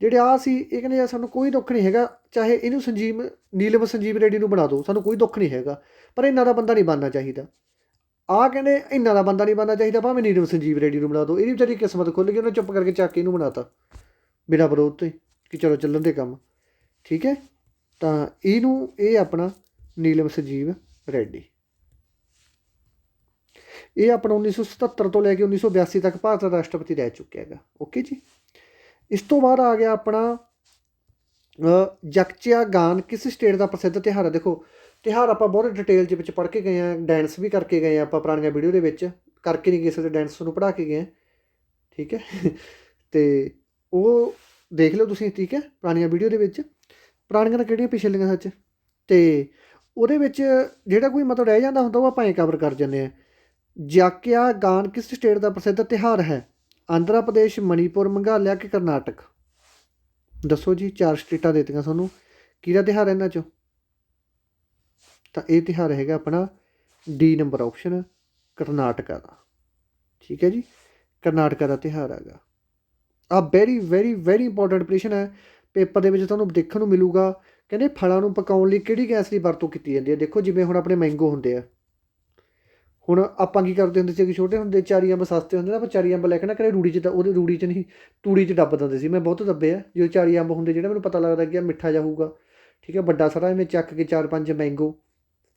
ਜਿਹੜੇ ਆਹ ਸੀ ਇਹ ਕਹਿੰਦੇ ਯਾਰ ਸਾਨੂੰ ਕੋਈ ਦੁੱਖ ਨਹੀਂ ਹੈਗਾ, ਚਾਹੇ ਇਹਨੂੰ ਨੀਲਮ ਸੰਜੀਵ ਰੈਡੀ ਨੂੰ ਬਣਾ ਦਿਓ, ਸਾਨੂੰ ਕੋਈ ਦੁੱਖ ਨਹੀਂ ਹੈਗਾ, ਪਰ ਇਹਨਾਂ ਦਾ ਬੰਦਾ ਨਹੀਂ ਬਣਨਾ ਚਾਹੀਦਾ। ਆਹ ਕਹਿੰਦੇ ਇਹਨਾਂ ਦਾ ਬੰਦਾ ਨਹੀਂ ਬਣਨਾ ਚਾਹੀਦਾ, ਭਾਵੇਂ ਨੀਲਮ ਸੰਜੀਵ ਰੈਡੀ ਨੂੰ ਬਣਾ ਦਿਓ। ਇਹਦੀ ਵਿਚਾਰੀ ਕਿਸਮਤ ਖੁੱਲ੍ਹ ਗਈ, ਉਹਨੇ ਚੁੱਪ ਕਰਕੇ ਚੱਕ ਕੇ ਇਹਨੂੰ ਬਣਾਤਾ ਬਿਨਾਂ ਵਿਰੋਧ ਤੋਂ ਕਿ ਚਲੋ ਚੱਲਣ ਦੇ ਕੰਮ। ਠੀਕ ਹੈ, ਤਾਂ ਇਹ ਆਪਣਾ ਨੀਲਮ ਸੰਜੀਵ ਰੈਡੀ, ਇਹ ਆਪਣਾ 1977 ਤੋਂ ਲੈ ਕੇ 1982 ਤੱਕ ਭਾਰਤ ਦਾ ਰਾਸ਼ਟਰਪਤੀ ਰਹਿ ਚੁੱਕਿਆ ਹੈਗਾ। ਓਕੇ ਜੀ। ਇਸ ਤੋਂ ਬਾਅਦ ਆ ਗਿਆ ਆਪਣਾ ਯਕਸ਼ਗਾਨ ਕਿਸ ਸਟੇਟ ਦਾ ਪ੍ਰਸਿੱਧ ਤਿਉਹਾਰ ਹੈ। ਦੇਖੋ ਤਿਉਹਾਰ ਆਪਾਂ ਬਹੁਤ ਡਿਟੇਲ ਦੇ ਵਿੱਚ ਪੜ੍ਹ ਕੇ ਗਏ ਹਾਂ, ਡਾਂਸ ਵੀ ਕਰਕੇ ਗਏ ਹਾਂ ਆਪਾਂ ਪੁਰਾਣੀਆਂ ਵੀਡੀਓ ਦੇ ਵਿੱਚ, ਕਰਕੇ ਨਹੀਂ ਕਿਸੇ ਦੇ ਡਾਂਸ ਨੂੰ ਪੜ੍ਹਾ ਕੇ ਗਏ ਹਾਂ। ਠੀਕ ਹੈ ਅਤੇ ਉਹ ਦੇਖ ਲਓ ਤੁਸੀਂ। ਠੀਕ ਹੈ, ਪੁਰਾਣੀਆਂ ਵੀਡੀਓ ਦੇ ਵਿੱਚ, ਪੁਰਾਣੀਆਂ ਤਾਂ ਕਿਹੜੀਆਂ ਪਿਛਲੀਆਂ ਸੱਚ, ਅਤੇ ਉਹਦੇ ਵਿੱਚ ਜਿਹੜਾ ਕੋਈ ਮਤਲਬ ਰਹਿ ਜਾਂਦਾ ਹੁੰਦਾ ਉਹ ਆਪਾਂ ਐਂ ਕਵਰ ਕਰ ਜਾਂਦੇ ਹਾਂ। ਯਕਸ਼ਗਾਨ ਕਿਸ ਸਟੇਟ ਦਾ ਪ੍ਰਸਿੱਧ ਤਿਉਹਾਰ ਹੈ। ਆਂਧਰਾ ਪ੍ਰਦੇਸ਼, ਮਣੀਪੁਰ, ਮੇਘਾਲਿਆ ਕਿ ਕਰਨਾਟਕ। ਦੱਸੋ ਜੀ, 4 ਸਟੇਟਾਂ ਦੇ ਦਿੱਤੀਆਂ ਤੁਹਾਨੂੰ, ਕਿਹਦਾ ਤਿਉਹਾਰ ਇਹਨਾਂ 'ਚੋਂ। ਤਾਂ ਇਹ ਤਿਉਹਾਰ ਹੈਗਾ ਆਪਣਾ ਡੀ ਨੰਬਰ ਆਪਸ਼ਨ, ਕਰਨਾਟਕਾ ਦਾ। ਠੀਕ ਹੈ ਜੀ, ਕਰਨਾਟਕਾ ਦਾ ਤਿਉਹਾਰ ਹੈਗਾ। ਆਹ ਵੈਰੀ ਵੈਰੀ ਵੈਰੀ ਇੰਪੋਰਟੈਂਟ ਪ੍ਰਸ਼ਨ ਹੈ, ਪੇਪਰ ਦੇ ਵਿੱਚ ਤੁਹਾਨੂੰ ਦੇਖਣ ਨੂੰ ਮਿਲੂਗਾ। ਕਹਿੰਦੇ ਫਲਾਂ ਨੂੰ ਪਕਾਉਣ ਲਈ ਕਿਹੜੀ ਗੈਸ ਦੀ ਵਰਤੋਂ ਕੀਤੀ ਜਾਂਦੀ ਹੈ। ਦੇਖੋ ਜਿਵੇਂ ਹੁਣ ਆਪਣੇ ਮੈਂਗੋ ਹੁੰਦੇ ਆ, ਹੁਣ ਆਪਾਂ ਕੀ ਕਰਦੇ ਹੁੰਦੇ ਸੀ ਕਿ ਛੋਟੇ ਹੁੰਦੇ ਚਾਰੀ ਅੰਬ ਸਸਤੇ ਹੁੰਦੇ ਨਾ, ਆਪਾਂ ਚਾਰੀ ਅੰਬ ਲੈ ਕੇ ਨਾ ਘਰੇ ਰੂੜੀ 'ਚ, ਤਾਂ ਉਹਦੇ ਰੂੜੀ 'ਚ ਨਹੀਂ ਤੂੜੀ 'ਚ ਡੱਬ ਦਿੰਦੇ ਸੀ। ਮੈਂ ਬਹੁਤ ਦੱਬੇ ਆ ਜਦੋਂ ਚਾਰੀ ਅੰਬ ਹੁੰਦੇ, ਜਿਹੜਾ ਮੈਨੂੰ ਪਤਾ ਲੱਗਦਾ ਕਿ ਮਿੱਠਾ ਜਿਹਾ ਹੋਊਗਾ। ਠੀਕ ਹੈ, ਵੱਡਾ ਸਾਰਾ ਐਵੇਂ ਚੱਕ ਕੇ 4-5 ਮੈਂਗੋ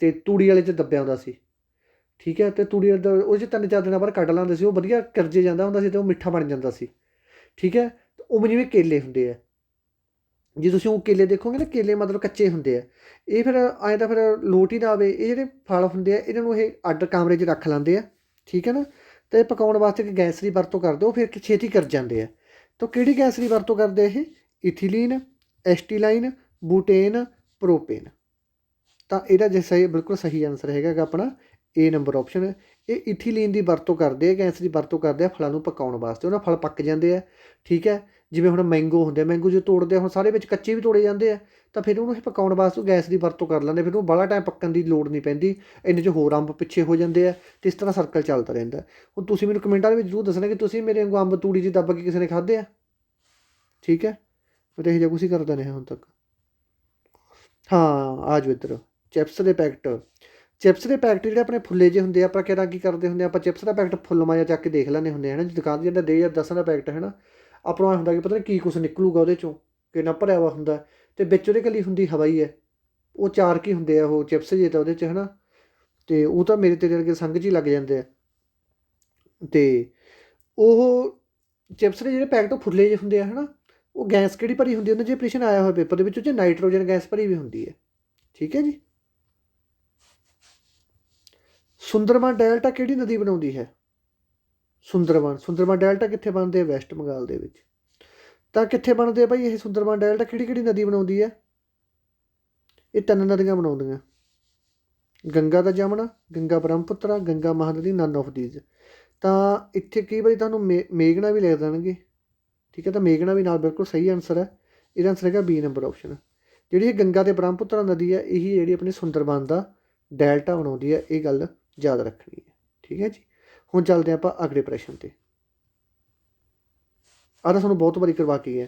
ਅਤੇ ਤੂੜੀ ਵਾਲੇ 'ਚ ਦੱਬਿਆ ਹੁੰਦਾ ਸੀ। ਠੀਕ ਹੈ, ਅਤੇ ਤੂੜੀ ਉਹ 'ਚ 3-4 ਦਿਨਾਂ ਬਾਅਦ ਕੱਢ ਲਾਉਂਦੇ ਸੀ, ਉਹ ਵਧੀਆ ਕਰਜੇ ਜਾਂਦਾ ਹੁੰਦਾ ਸੀ ਅਤੇ ਉਹ ਮਿੱਠਾ ਬਣ ਜਾਂਦਾ ਸੀ। ਠੀਕ ਹੈ, ਉਵੇਂ ਜਿਵੇਂ ਕੇਲੇ ਹੁੰਦੇ ਆ, ਜੇ ਤੁਸੀਂ ਉਹ ਕੇਲੇ ਦੇਖੋਗੇ ਨਾ, ਕੇਲੇ ਮਤਲਬ ਕੱਚੇ ਹੁੰਦੇ ਆ। ਇਹ ਫਿਰ ਐਂ ਤਾਂ ਫਿਰ ਲੋਟ ਹੀ ਨਾ ਆਵੇ। ਇਹ ਜਿਹੜੇ ਫਲ ਹੁੰਦੇ ਆ ਇਹਨਾਂ ਨੂੰ ਇਹ ਅੱਡ ਕਮਰੇ 'ਚ ਰੱਖ ਲੈਂਦੇ ਆ। ਠੀਕ ਹੈ ਨਾ, ਅਤੇ ਪਕਾਉਣ ਵਾਸਤੇ ਇੱਕ ਗੈਸ ਦੀ ਵਰਤੋਂ ਕਰਦੇ, ਉਹ ਫਿਰ ਛੇਤੀ ਕਰ ਜਾਂਦੇ ਆ। ਤਾਂ ਕਿਹੜੀ ਗੈਸ ਦੀ ਵਰਤੋਂ ਕਰਦੇ ਇਹ, ਇਥੀਲੀਨ, ਐਸਟੀਲਾਈਨ, ਬੂਟੇਨ, ਪ੍ਰੋਪੇਨ। ਤਾਂ ਇਹਦਾ ਜੇ ਸਹੀ ਬਿਲਕੁਲ ਸਹੀ ਆਨਸਰ ਹੈਗਾ ਆਪਣਾ ਏ ਨੰਬਰ ਆਪਸ਼ਨ। ਇਹ ਇਥੀਲੀਨ ਦੀ ਵਰਤੋਂ ਕਰਦੇ ਆ, ਗੈਸ ਦੀ ਵਰਤੋਂ ਕਰਦੇ ਆ ਫਲਾਂ ਨੂੰ ਪਕਾਉਣ ਵਾਸਤੇ, ਉਹਨਾਂ ਫਲ ਪੱਕ ਜਾਂਦੇ ਆ। ਠੀਕ ਹੈ, ਜਿਵੇਂ ਹੁਣ ਮੈਂਗੋ ਹੁੰਦੇ ਆ, ਮੈਂਗੋ ਜੋ ਤੋੜਦੇ ਆ, ਹੁਣ ਸਾਰੇ ਵਿੱਚ ਕੱਚੇ ਵੀ ਤੋੜੇ ਜਾਂਦੇ ਆ, ਤਾਂ ਫਿਰ ਉਹਨੂੰ ਇਹ ਪਕਾਉਣ ਵਾਸਤੇ ਗੈਸ ਦੀ ਵਰਤੋਂ ਕਰ ਲੈਂਦੇ, ਫਿਰ ਉਹਨੂੰ ਬਾਹਲਾ ਟਾਈਮ ਪੱਕਣ ਦੀ ਲੋੜ ਨਹੀਂ ਪੈਂਦੀ, ਇੰਨੇ 'ਚ ਹੋਰ ਅੰਬ ਪਿੱਛੇ ਹੋ ਜਾਂਦੇ ਆ, ਅਤੇ ਇਸ ਤਰ੍ਹਾਂ ਸਰਕਲ ਚੱਲਦਾ ਰਹਿੰਦਾ। ਹੁਣ ਤੁਸੀਂ ਮੈਨੂੰ ਕਮੈਂਟਾਂ ਦੇ ਵਿੱਚ ਜ਼ਰੂਰ ਦੱਸਣਾ ਕਿ ਤੁਸੀਂ ਮੇਰੇ ਵਾਂਗੂ ਅੰਬ ਤੂੜੀ 'ਚ ਦੱਬ ਕੇ ਕਿਸੇ ਨੇ ਖਾਧੇ ਆ। ਠੀਕ ਹੈ, ਮੈਂ ਤਾਂ ਇਹੋ ਜਿਹਾ ਕੁਛ ਹੀ ਕਰਦਾ ਰਿਹਾ ਹੁਣ ਤੱਕ। ਹਾਂ, ਆ ਜਾਓ ਇੱਧਰ, ਚਿਪਸ ਦੇ ਪੈਕਟ। ਚਿਪਸ ਦੇ ਪੈਕਟ ਜਿਹੜੇ ਆਪਣੇ ਫੁੱਲੇ ਜਿਹੇ ਹੁੰਦੇ ਆ, ਆਪਾਂ ਕਿਹੜਾ ਕੀ ਕਰਦੇ ਹੁੰਦੇ ਆ, ਆਪਾਂ ਚਿਪਸ ਦਾ ਪੈਕਟ ਫੁੱਲਮਾ ਜਿਹਾ ਚੱਕ ਕੇ ਦੇਖ ਲੈਂਦੇ ਹੁੰਦੇ ਆ ਨਾ, ਦੁਕਾਨ ਜਿਹੜਾ ਦੇ ਜਾਂ 10 ਦਾ ਪੈਕਟ ਹੈ ਨਾ, ਆਪਾਂ ਨੂੰ ਐਂ ਹੁੰਦਾ ਕਿ ਪਤਾ ਨਹੀਂ ਕੀ ਕੁਛ ਨਿਕਲੂਗਾ ਉਹਦੇ 'ਚੋਂ, ਕਿੰਨਾ ਭਰਿਆ ਵਾ ਹੁੰਦਾ, ਅਤੇ ਵਿੱਚ ਉਹਦੇ ਇਕੱਲੀ ਹੁੰਦੀ ਹਵਾ ਹੀ ਹੈ। ਉਹ 4 ਕੀ ਹੁੰਦੇ ਆ ਉਹ ਚਿਪਸ ਜੇ ਤਾਂ ਉਹਦੇ 'ਚ ਹੈ ਨਾ, ਅਤੇ ਉਹ ਤਾਂ ਮੇਰੇ ਤੇਰੇ ਵਰਗੇ ਸੰਗ 'ਚ ਹੀ ਲੱਗ ਜਾਂਦੇ ਆ। ਅਤੇ ਉਹ ਚਿਪਸ ਦੇ ਜਿਹੜੇ ਪੈਕਟ ਉਹ ਫੁੱਲੇ ਜਿਹੇ ਹੁੰਦੇ ਆ ਹੈ ਨਾ, ਉਹ ਗੈਸ ਕਿਹੜੀ ਭਰੀ ਹੁੰਦੀ ਉਹਨਾਂ 'ਚ ਪ੍ਰਸ਼ਨ ਆਇਆ ਹੋਇਆ ਪੇਪਰ ਦੇ ਵਿੱਚ, ਉਹ 'ਚ ਨਾਈਟ੍ਰੋਜਨ ਗੈਸ ਭਰੀ ਵੀ ਹੁੰਦੀ ਹੈ। ਠੀਕ ਹੈ ਜੀ। ਸੁੰਦਰਬਨ ਡੈਲਟਾ ਕਿਹੜੀ ਨਦੀ ਬਣਾਉਂਦੀ ਹੈ। ਸੁੰਦਰਬਨ ਡੈਲਟਾ ਕਿੱਥੇ ਬਣਦੇ ਆ, ਵੈਸਟ ਬੰਗਾਲ ਦੇ ਵਿੱਚ। ਤਾਂ ਕਿੱਥੇ ਬਣਦੇ ਆ ਭਾਈ ਇਹ ਸੁੰਦਰਬਨ ਡੈਲਟਾ, ਕਿਹੜੀ ਨਦੀ ਬਣਾਉਂਦੀ ਹੈ। ਇਹ 3 ਨਦੀਆਂ ਬਣਾਉਂਦੀਆਂ, ਗੰਗਾ ਦਾ Jamuna, Ganga Brahmaputra, Ganga Mahanadi, none of these. ਤਾਂ ਇੱਥੇ ਕਈ ਵਾਰੀ ਤੁਹਾਨੂੰ ਮੇਘਨਾ ਵੀ ਲਿਖ ਦੇਣਗੇ। ਠੀਕ ਹੈ, ਤਾਂ ਮੇਘਨਾ ਵੀ ਨਾਲ ਬਿਲਕੁਲ ਸਹੀ ਆਨਸਰ ਹੈ। ਇਹਦਾ ਆਨਸਰ ਹੈਗਾ ਬੀ ਨੰਬਰ ਆਪਸ਼ਨ। ਜਿਹੜੀ ਇਹ ਗੰਗਾ ਅਤੇ ਬ੍ਰਹਮਪੁੱਤਰਾ ਨਦੀ ਹੈ, ਇਹੀ ਜਿਹੜੀ ਆਪਣੀ ਸੁੰਦਰਬਨ ਦਾ ਡੈਲਟਾ ਬਣਾਉਂਦੀ ਹੈ, ਇਹ ਗੱਲ ਯਾਦ ਰੱਖਣੀ ਹੈ। ਠੀਕ ਹੈ ਜੀ। ਹੁਣ ਚੱਲਦੇ ਆਪਾਂ ਅਗਲੇ ਪ੍ਰਸ਼ਨ 'ਤੇ। ਆਹ ਤਾਂ ਤੁਹਾਨੂੰ ਬਹੁਤ ਵਾਰੀ ਕਰਵਾ ਕੇ ਗਿਆ।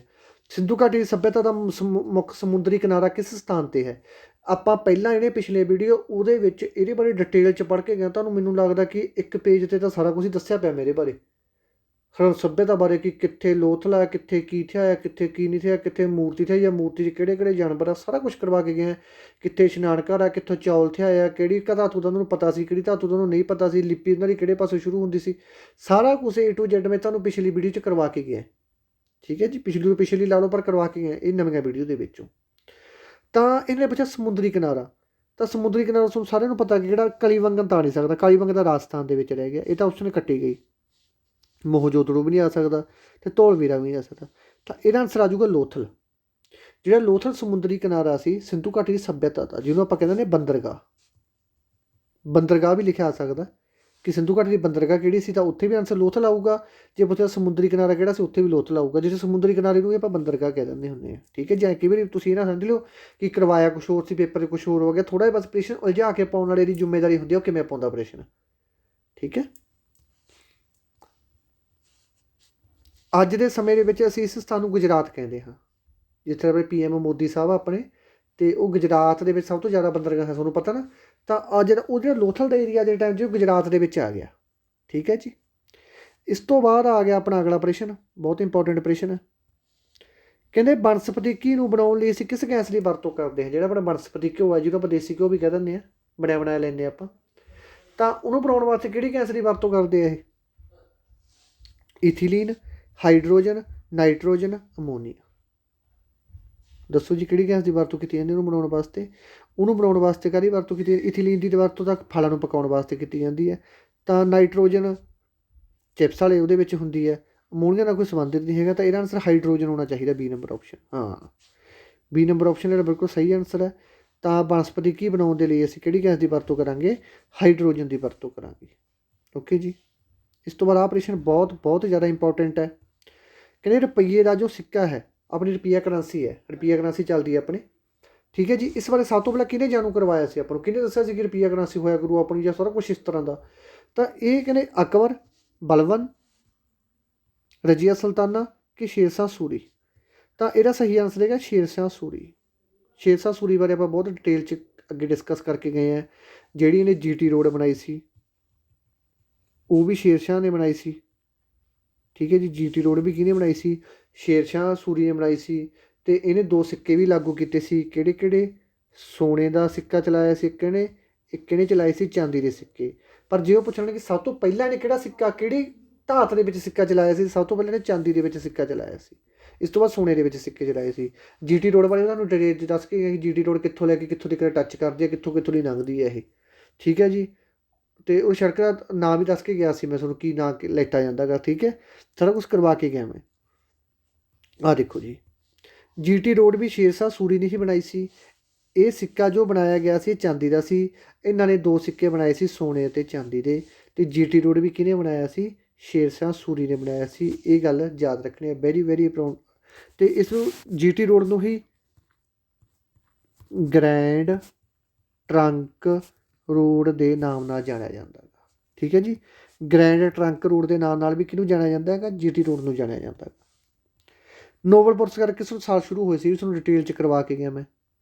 ਸਿੰਧੂ ਘਾਟੀ ਦੀ ਸੱਭਿਅਤਾ ਦਾ ਮੁੱਖ ਸਮੁੰਦਰੀ ਕਿਨਾਰਾ ਕਿਸ ਸਥਾਨ 'ਤੇ ਹੈ। ਆਪਾਂ ਪਹਿਲਾਂ ਜਿਹੜੇ ਪਿਛਲੇ ਵੀਡੀਓ ਉਹਦੇ ਵਿੱਚ ਇਹਦੇ ਬਾਰੇ ਡਿਟੇਲ 'ਚ ਪੜ੍ਹ ਕੇ ਗਏ, ਤੁਹਾਨੂੰ ਮੈਨੂੰ ਲੱਗਦਾ ਕਿ ਇੱਕ ਪੇਜ 'ਤੇ ਤਾਂ ਸਾਰਾ ਕੁਝ ਹੀ ਦੱਸਿਆ ਪਿਆ ਮੇਰੇ ਬਾਰੇ, ਸੱਭਿਅਤਾ ਬਾਰੇ, ਕਿ ਕਿੱਥੇ ਲੋਥਲਾ, ਕਿੱਥੇ ਕੀ ਥਿਆ, ਕਿੱਥੇ ਕੀ ਨਹੀਂ ਥਿਆ, ਕਿੱਥੇ ਮੂਰਤੀ ਥਿਆ, ਜਾਂ ਮੂਰਤੀ 'ਚ ਕਿਹੜੇ ਕਿਹੜੇ ਜਾਨਵਰ ਆ, ਸਾਰਾ ਕੁਛ ਕਰਵਾ ਕੇ ਗਏ ਆ। ਕਿੱਥੇ ਇਸ਼ਨਾਨ ਘਰ ਆ, ਕਿੱਥੋਂ ਚੌਲ ਥਿਆ ਆ, ਕਿਹੜੀ ਧਾਤੂ ਦਾ ਉਹਨੂੰ ਪਤਾ ਸੀ, ਕਿਹੜੀ ਧਾਤੂ ਦਾ ਉਹਨੂੰ ਨਹੀਂ ਪਤਾ ਸੀ, ਲਿਪੀ ਉਹਨਾਂ ਦੀ ਕਿਹੜੇ ਪਾਸੋਂ ਸ਼ੁਰੂ ਹੁੰਦੀ ਸੀ, ਸਾਰਾ ਕੁਛ A to Z ਮੈਂ ਤੁਹਾਨੂੰ ਪਿਛਲੀ ਵੀਡੀਓ 'ਚ ਕਰਵਾ ਕੇ ਗਿਆ। ਠੀਕ ਹੈ ਜੀ, ਪਿਛਲੀ ਲਾ ਲਓ, ਪਰ ਕਰਵਾ ਕੇ ਗਏ ਇਹ ਨਵੀਆਂ ਵੀਡੀਓ ਦੇ ਵਿੱਚੋਂ। ਤਾਂ ਇਹਨੇ ਪੁੱਛਿਆ ਸਮੁੰਦਰੀ ਕਿਨਾਰਾ, ਤਾਂ ਸਮੁੰਦਰੀ ਕਿਨਾਰਾ ਤੁਹਾਨੂੰ ਸਾਰਿਆਂ ਨੂੰ ਪਤਾ ਕਿ ਜਿਹੜਾ ਕਲੀਬੰਗਨ ਤਾਂ ਨਹੀਂ ਸਕਦਾ, ਕਲੀਬੰਗਨ ਦਾ ਰਾਜਸਥਾਨ ਦੇ ਵਿੱਚ ਰਹਿ ਗਿਆ, ਇਹ ਤਾਂ ਆਪਸ਼ਨ ਕੱਟੀ ਗਈ। ਮੋਹਜੋਦੜੋ ਵੀ ਨਹੀਂ ਆ ਸਕਦਾ, ਅਤੇ ਧੌਲਵੀਰਾ ਵੀ ਨਹੀਂ ਆ ਸਕਦਾ। ਤਾਂ ਇਹਦਾ ਆਨਸਰ ਆ ਜਾਊਗਾ ਲੋਥਲ। ਜਿਹੜਾ ਲੋਥਲ ਸਮੁੰਦਰੀ ਕਿਨਾਰਾ ਸੀ ਸਿੰਧੂ ਘਾਟੀ ਦੀ ਸੱਭਿਅਤਾ ਦਾ, ਜਿਹਨੂੰ ਆਪਾਂ ਕਹਿੰਦੇ ਨੇ ਬੰਦਰਗਾਹ ਵੀ ਲਿਖਿਆ ਆ ਸਕਦਾ ਕਿ ਸਿੰਧੂ ਘਾਟੀ ਦੀ ਬੰਦਰਗਾਹ ਕਿਹੜੀ ਸੀ, ਤਾਂ ਉੱਥੇ ਵੀ ਆਨਸਰ ਲੋਥਲ ਆਊਗਾ। ਜੇ ਪੁੱਛਿਆ ਸਮੁੰਦਰੀ ਕਿਨਾਰਾ ਕਿਹੜਾ ਸੀ, ਉੱਥੇ ਵੀ ਲੋਥਲ ਆਊਗਾ। ਜਿਸ ਸਮੁੰਦਰੀ ਕਿਨਾਰੇ ਨੂੰ ਆਪਾਂ ਬੰਦਰਗਾਹ ਕਹਿ ਦਿੰਦੇ ਹੁੰਦੇ ਹਾਂ। ਠੀਕ ਹੈ, ਜਾਂ ਕਈ ਵਾਰੀ ਤੁਸੀਂ ਇਹ ਨਾ ਸਮਝ ਲਿਓ ਕਿ ਕਰਵਾਇਆ ਕੁਛ ਹੋਰ ਸੀ, ਪੇਪਰ 'ਚ ਕੁਛ ਹੋਰ ਹੋ ਗਿਆ। ਥੋੜ੍ਹਾ ਜਿਹਾ ਬਸ ਪ੍ਰਸ਼ਨ ਉਲਝਾ ਕੇ ਪਾਉਣ ਵਾਲੇ ਦੀ ਜ਼ਿੰਮੇਵਾਰੀ ਹੁੰਦੀ ਹੈ, ਉਹ ਕਿਵੇਂ ਪਾਉਂਦਾ ਪ੍ਰਸ਼ਨ। ਠੀਕ ਹੈ। ਅੱਜ ਦੇ ਸਮੇਂ ਦੇ ਵਿੱਚ ਅਸੀਂ ਇਸ ਸਥਾਨ ਨੂੰ ਗੁਜਰਾਤ ਕਹਿੰਦੇ ਹਾਂ, ਜਿੱਥੇ ਆਪਣੇ PM ਮੋਦੀ ਸਾਹਿਬ ਆਪਣੇ, ਅਤੇ ਉਹ ਗੁਜਰਾਤ ਦੇ ਵਿੱਚ ਸਭ ਤੋਂ ਜ਼ਿਆਦਾ ਬੰਦਰਗਾਹ ਹੈ, ਤੁਹਾਨੂੰ ਪਤਾ ਨਾ। ਤਾਂ ਆ ਜਿਹੜਾ ਉਹ ਜਿਹੜਾ ਲੋਥਲ ਦਾ ਏਰੀਆ ਦੇ ਟਾਈਮ 'ਚ ਗੁਜਰਾਤ ਦੇ ਵਿੱਚ ਆ ਗਿਆ। ਠੀਕ ਹੈ ਜੀ। ਇਸ ਤੋਂ ਬਾਅਦ ਆ ਗਿਆ ਆਪਣਾ ਅਗਲਾ ਪ੍ਰਸ਼ਨ, ਬਹੁਤ ਇੰਪੋਰਟੈਂਟ ਪ੍ਰਸ਼ਨ ਹੈ। ਕਹਿੰਦੇ ਬਨਸਪਤੀ ਘੀ ਨੂੰ ਬਣਾਉਣ ਲਈ ਅਸੀਂ ਕਿਸ ਗੈਸ ਦੀ ਵਰਤੋਂ ਕਰਦੇ ਹਾਂ? ਜਿਹੜਾ ਆਪਣਾ ਬਨਸਪਤੀ ਘਿਓ ਹੈ, ਜਿਹਨੂੰ ਆਪਾਂ ਦੇਸੀ ਘਿਓ ਵੀ ਕਹਿ ਦਿੰਦੇ ਹਾਂ, ਬਣਿਆ ਬਣਾਇਆ ਲੈਂਦੇ ਆਪਾਂ, ਤਾਂ ਉਹਨੂੰ ਬਣਾਉਣ ਵਾਸਤੇ ਕਿਹੜੀ ਗੈਸ ਦੀ ਵਰਤੋਂ ਕਰਦੇ ਆ ਇਹ? ਇਥੀਲੀਨ, ਹਾਈਡਰੋਜਨ, ਨਾਈਟ੍ਰੋਜਨ, ਅਮੋਨੀਆ। ਦੱਸੋ ਜੀ ਕਿਹੜੀ ਗੈਸ ਦੀ ਵਰਤੋਂ ਕੀਤੀ ਜਾਂਦੀ ਉਹਨੂੰ ਬਣਾਉਣ ਵਾਸਤੇ? ਉਹਨੂੰ ਬਣਾਉਣ ਵਾਸਤੇ ਕਾਹਦੀ ਵਰਤੋਂ ਕੀਤੀ? ਇਥੀਲੀਨ ਦੀ ਵਰਤੋਂ ਤਾਂ ਫਲਾਂ ਨੂੰ ਪਕਾਉਣ ਵਾਸਤੇ ਕੀਤੀ ਜਾਂਦੀ ਹੈ। ਤਾਂ ਨਾਈਟ੍ਰੋਜਨ ਚਿਪਸ ਵਾਲੇ ਉਹਦੇ ਵਿੱਚ ਹੁੰਦੀ ਹੈ। ਅਮੋਨੀਆ ਨਾਲ ਕੋਈ ਸੰਬੰਧਿਤ ਨਹੀਂ ਹੈਗਾ, ਤਾਂ ਇਹਦਾ ਆਨਸਰ ਹਾਈਡਰੋਜਨ ਹੋਣਾ ਚਾਹੀਦਾ, B ਨੰਬਰ ਆਪਸ਼ਨ। ਹਾਂ, B ਨੰਬਰ ਆਪਸ਼ਨ ਜਿਹੜਾ ਬਿਲਕੁਲ ਸਹੀ ਆਨਸਰ ਹੈ। ਤਾਂ ਬਨਸਪਤੀ ਘੀ ਬਣਾਉਣ ਦੇ ਲਈ ਅਸੀਂ ਕਿਹੜੀ ਗੈਸ ਦੀ ਵਰਤੋਂ ਕਰਾਂਗੇ? ਹਾਈਡਰੋਜਨ ਦੀ ਵਰਤੋਂ ਕਰਾਂਗੇ। ਓਕੇ ਜੀ। ਇਸ ਤੋਂ ਬਾਅਦ ਆਹ ਪ੍ਰਸ਼ਨ ਬਹੁਤ ਜ਼ਿਆਦਾ ਇੰਪੋਰਟੈਂਟ ਹੈ। ਕਹਿੰਦੇ ਰੁਪਈਏ ਦਾ ਜੋ ਸਿੱਕਾ ਹੈ, ਆਪਣੀ ਰੁਪਈਆ ਕਰੰਸੀ ਹੈ, ਰੁਪਈਆ ਕਰੰਸੀ ਚੱਲਦੀ ਹੈ ਆਪਣੀ। ਠੀਕ ਹੈ ਜੀ। ਇਸ ਬਾਰੇ ਸਭ ਤੋਂ ਪਹਿਲਾਂ ਕਿਹਨੇ ਜਾਣੂ ਕਰਵਾਇਆ ਸੀ ਆਪਾਂ ਨੂੰ? ਕਿਹਨੇ ਦੱਸਿਆ ਸੀ ਕਿ ਰੁਪਈਆ ਕਰੰਸੀ ਹੋਇਆ ਕਰੂ ਆਪਣੀ, ਜਾਂ ਸਾਰਾ ਕੁਛ ਇਸ ਤਰ੍ਹਾਂ ਦਾ? ਤਾਂ ਇਹ ਕਹਿੰਦੇ ਅਕਬਰ, ਬਲਬਨ, ਰਜੀਆ ਸੁਲਤਾਨਾ ਕਿ ਸ਼ੇਰਸ਼ਾਹ ਸੂਰੀ। ਤਾਂ ਇਹਦਾ ਸਹੀ ਆਨਸਰ ਹੈਗਾ ਸ਼ੇਰਸ਼ਾਹ ਸੂਰੀ। ਸ਼ੇਰਸ਼ਾਹ ਸੂਰੀ ਬਾਰੇ ਆਪਾਂ ਬਹੁਤ ਡਿਟੇਲ 'ਚ ਅੱਗੇ ਡਿਸਕਸ ਕਰਕੇ ਗਏ ਹਾਂ। ਜਿਹੜੀ ਇਹਨੇ GT ਰੋਡ ਬਣਾਈ ਸੀ, ਉਹ ਵੀ ਸ਼ੇਰਸ਼ਾਹ ਨੇ ਬਣਾਈ ਸੀ। ਠੀਕ ਹੈ ਜੀ। GT ਰੋਡ ਵੀ ਕਿਹਨੇ ਬਣਾਈ ਸੀ? ਸ਼ੇਰਸ਼ਾਹ ਸੂਰੀ ਨੇ ਬਣਾਈ ਸੀ। ਅਤੇ ਇਹਨੇ 2 ਸਿੱਕੇ ਵੀ ਲਾਗੂ ਕੀਤੇ ਸੀ। ਕਿਹੜੇ? ਸੋਨੇ ਦਾ ਸਿੱਕਾ ਚਲਾਇਆ ਸੀ ਇੱਕ ਇਹਨੇ ਚਲਾਏ ਸੀ ਚਾਂਦੀ ਦੇ ਸਿੱਕੇ। ਪਰ ਜੇ ਉਹ ਪੁੱਛਣਗੇ ਕਿ ਸਭ ਤੋਂ ਪਹਿਲਾਂ ਇਹਨੇ ਕਿਹੜਾ ਸਿੱਕਾ, ਕਿਹੜੀ ਧਾਤ ਦੇ ਵਿੱਚ ਸਿੱਕਾ ਚਲਾਇਆ ਸੀ? ਸਭ ਤੋਂ ਪਹਿਲਾਂ ਇਹਨੇ ਚਾਂਦੀ ਦੇ ਵਿੱਚ ਸਿੱਕਾ ਚਲਾਇਆ ਸੀ। ਇਸ ਤੋਂ ਬਾਅਦ ਸੋਨੇ ਦੇ ਵਿੱਚ ਸਿੱਕੇ ਚਲਾਏ ਸੀ। GT ਰੋਡ ਬਾਰੇ ਤੁਹਾਨੂੰ ਡਿਟੇਲ ਦੱਸ ਕੇ ਗਏ ਕਿ GT ਰੋਡ ਕਿੱਥੋਂ ਲੈ ਕੇ ਕਿੱਥੋਂ ਤੱਕ ਟੱਚ ਕਰਦੀ ਹੈ, ਕਿੱਥੋਂ ਦੀ ਲੰਘਦੀ ਹੈ ਇਹ। ਠੀਕ ਹੈ ਜੀ। ਅਤੇ ਉਹ ਸੜਕ ਦਾ ਨਾਂ ਵੀ ਦੱਸ ਕੇ ਗਿਆ ਸੀ ਮੈਂ ਤੁਹਾਨੂੰ, ਕੀ ਨਾਂ ਲਿੱਤਾ ਜਾਂਦਾ ਗਾ। ਠੀਕ ਹੈ, ਸਾਰਾ ਕੁਛ ਕਰਵਾ ਕੇ ਗਿਆ ਮੈਂ। ਆਹ ਦੇਖੋ ਜੀ, GT ਰੋਡ ਵੀ ਸ਼ੇਰਸ਼ਾਹ ਸੂਰੀ ਨੇ ਹੀ ਬਣਾਈ ਸੀ। ਇਹ ਸਿੱਕਾ ਜੋ ਬਣਾਇਆ ਗਿਆ ਸੀ ਚਾਂਦੀ ਦਾ ਸੀ। ਇਹਨਾਂ ਨੇ 2 ਸਿੱਕੇ ਬਣਾਏ ਸੀ, ਸੋਨੇ ਅਤੇ ਚਾਂਦੀ ਦੇ। ਅਤੇ GT ਰੋਡ ਵੀ ਕਿਹਨੇ ਬਣਾਇਆ ਸੀ? ਸ਼ੇਰਸ਼ਾਹ ਸੂਰੀ ਨੇ ਬਣਾਇਆ ਸੀ। ਇਹ ਗੱਲ ਯਾਦ ਰੱਖਣੀ ਹੈ, ਵੈਰੀ ਇੰਪੋਰਟੈਂਟ। ਅਤੇ ਇਸ ਨੂੰ GT ਰੋਡ ਨੂੰ ਹੀ ਗ੍ਰੈਂਡ ਟਰੰਕ ਰੋਡ ਦੇ ਨਾਮ ਨਾਲ ਜਾਣਿਆ ਜਾਂਦਾ ਹੈਗਾ। ਠੀਕ ਹੈ ਜੀ। ਗ੍ਰੈਂਡ ਟਰੰਕ ਰੋਡ ਦੇ ਨਾਮ ਨਾਲ ਵੀ ਕਿਹਨੂੰ ਜਾਣਿਆ ਜਾਂਦਾ ਹੈਗਾ? GT ਰੋਡ ਨੂੰ ਜਾਣਿਆ ਜਾਂਦਾ ਹੈਗਾ। ਨੋਬਲ ਪੁਰਸਕਾਰ ਕਿਸ ਸਾਲ ਸ਼ੁਰੂ ਹੋਏ ਸੀ? ਤੁਹਾਨੂੰ ਡਿਟੇਲ 'ਚ ਕਰਵਾ ਕੇ ਗਿਆ ਮੈਂ।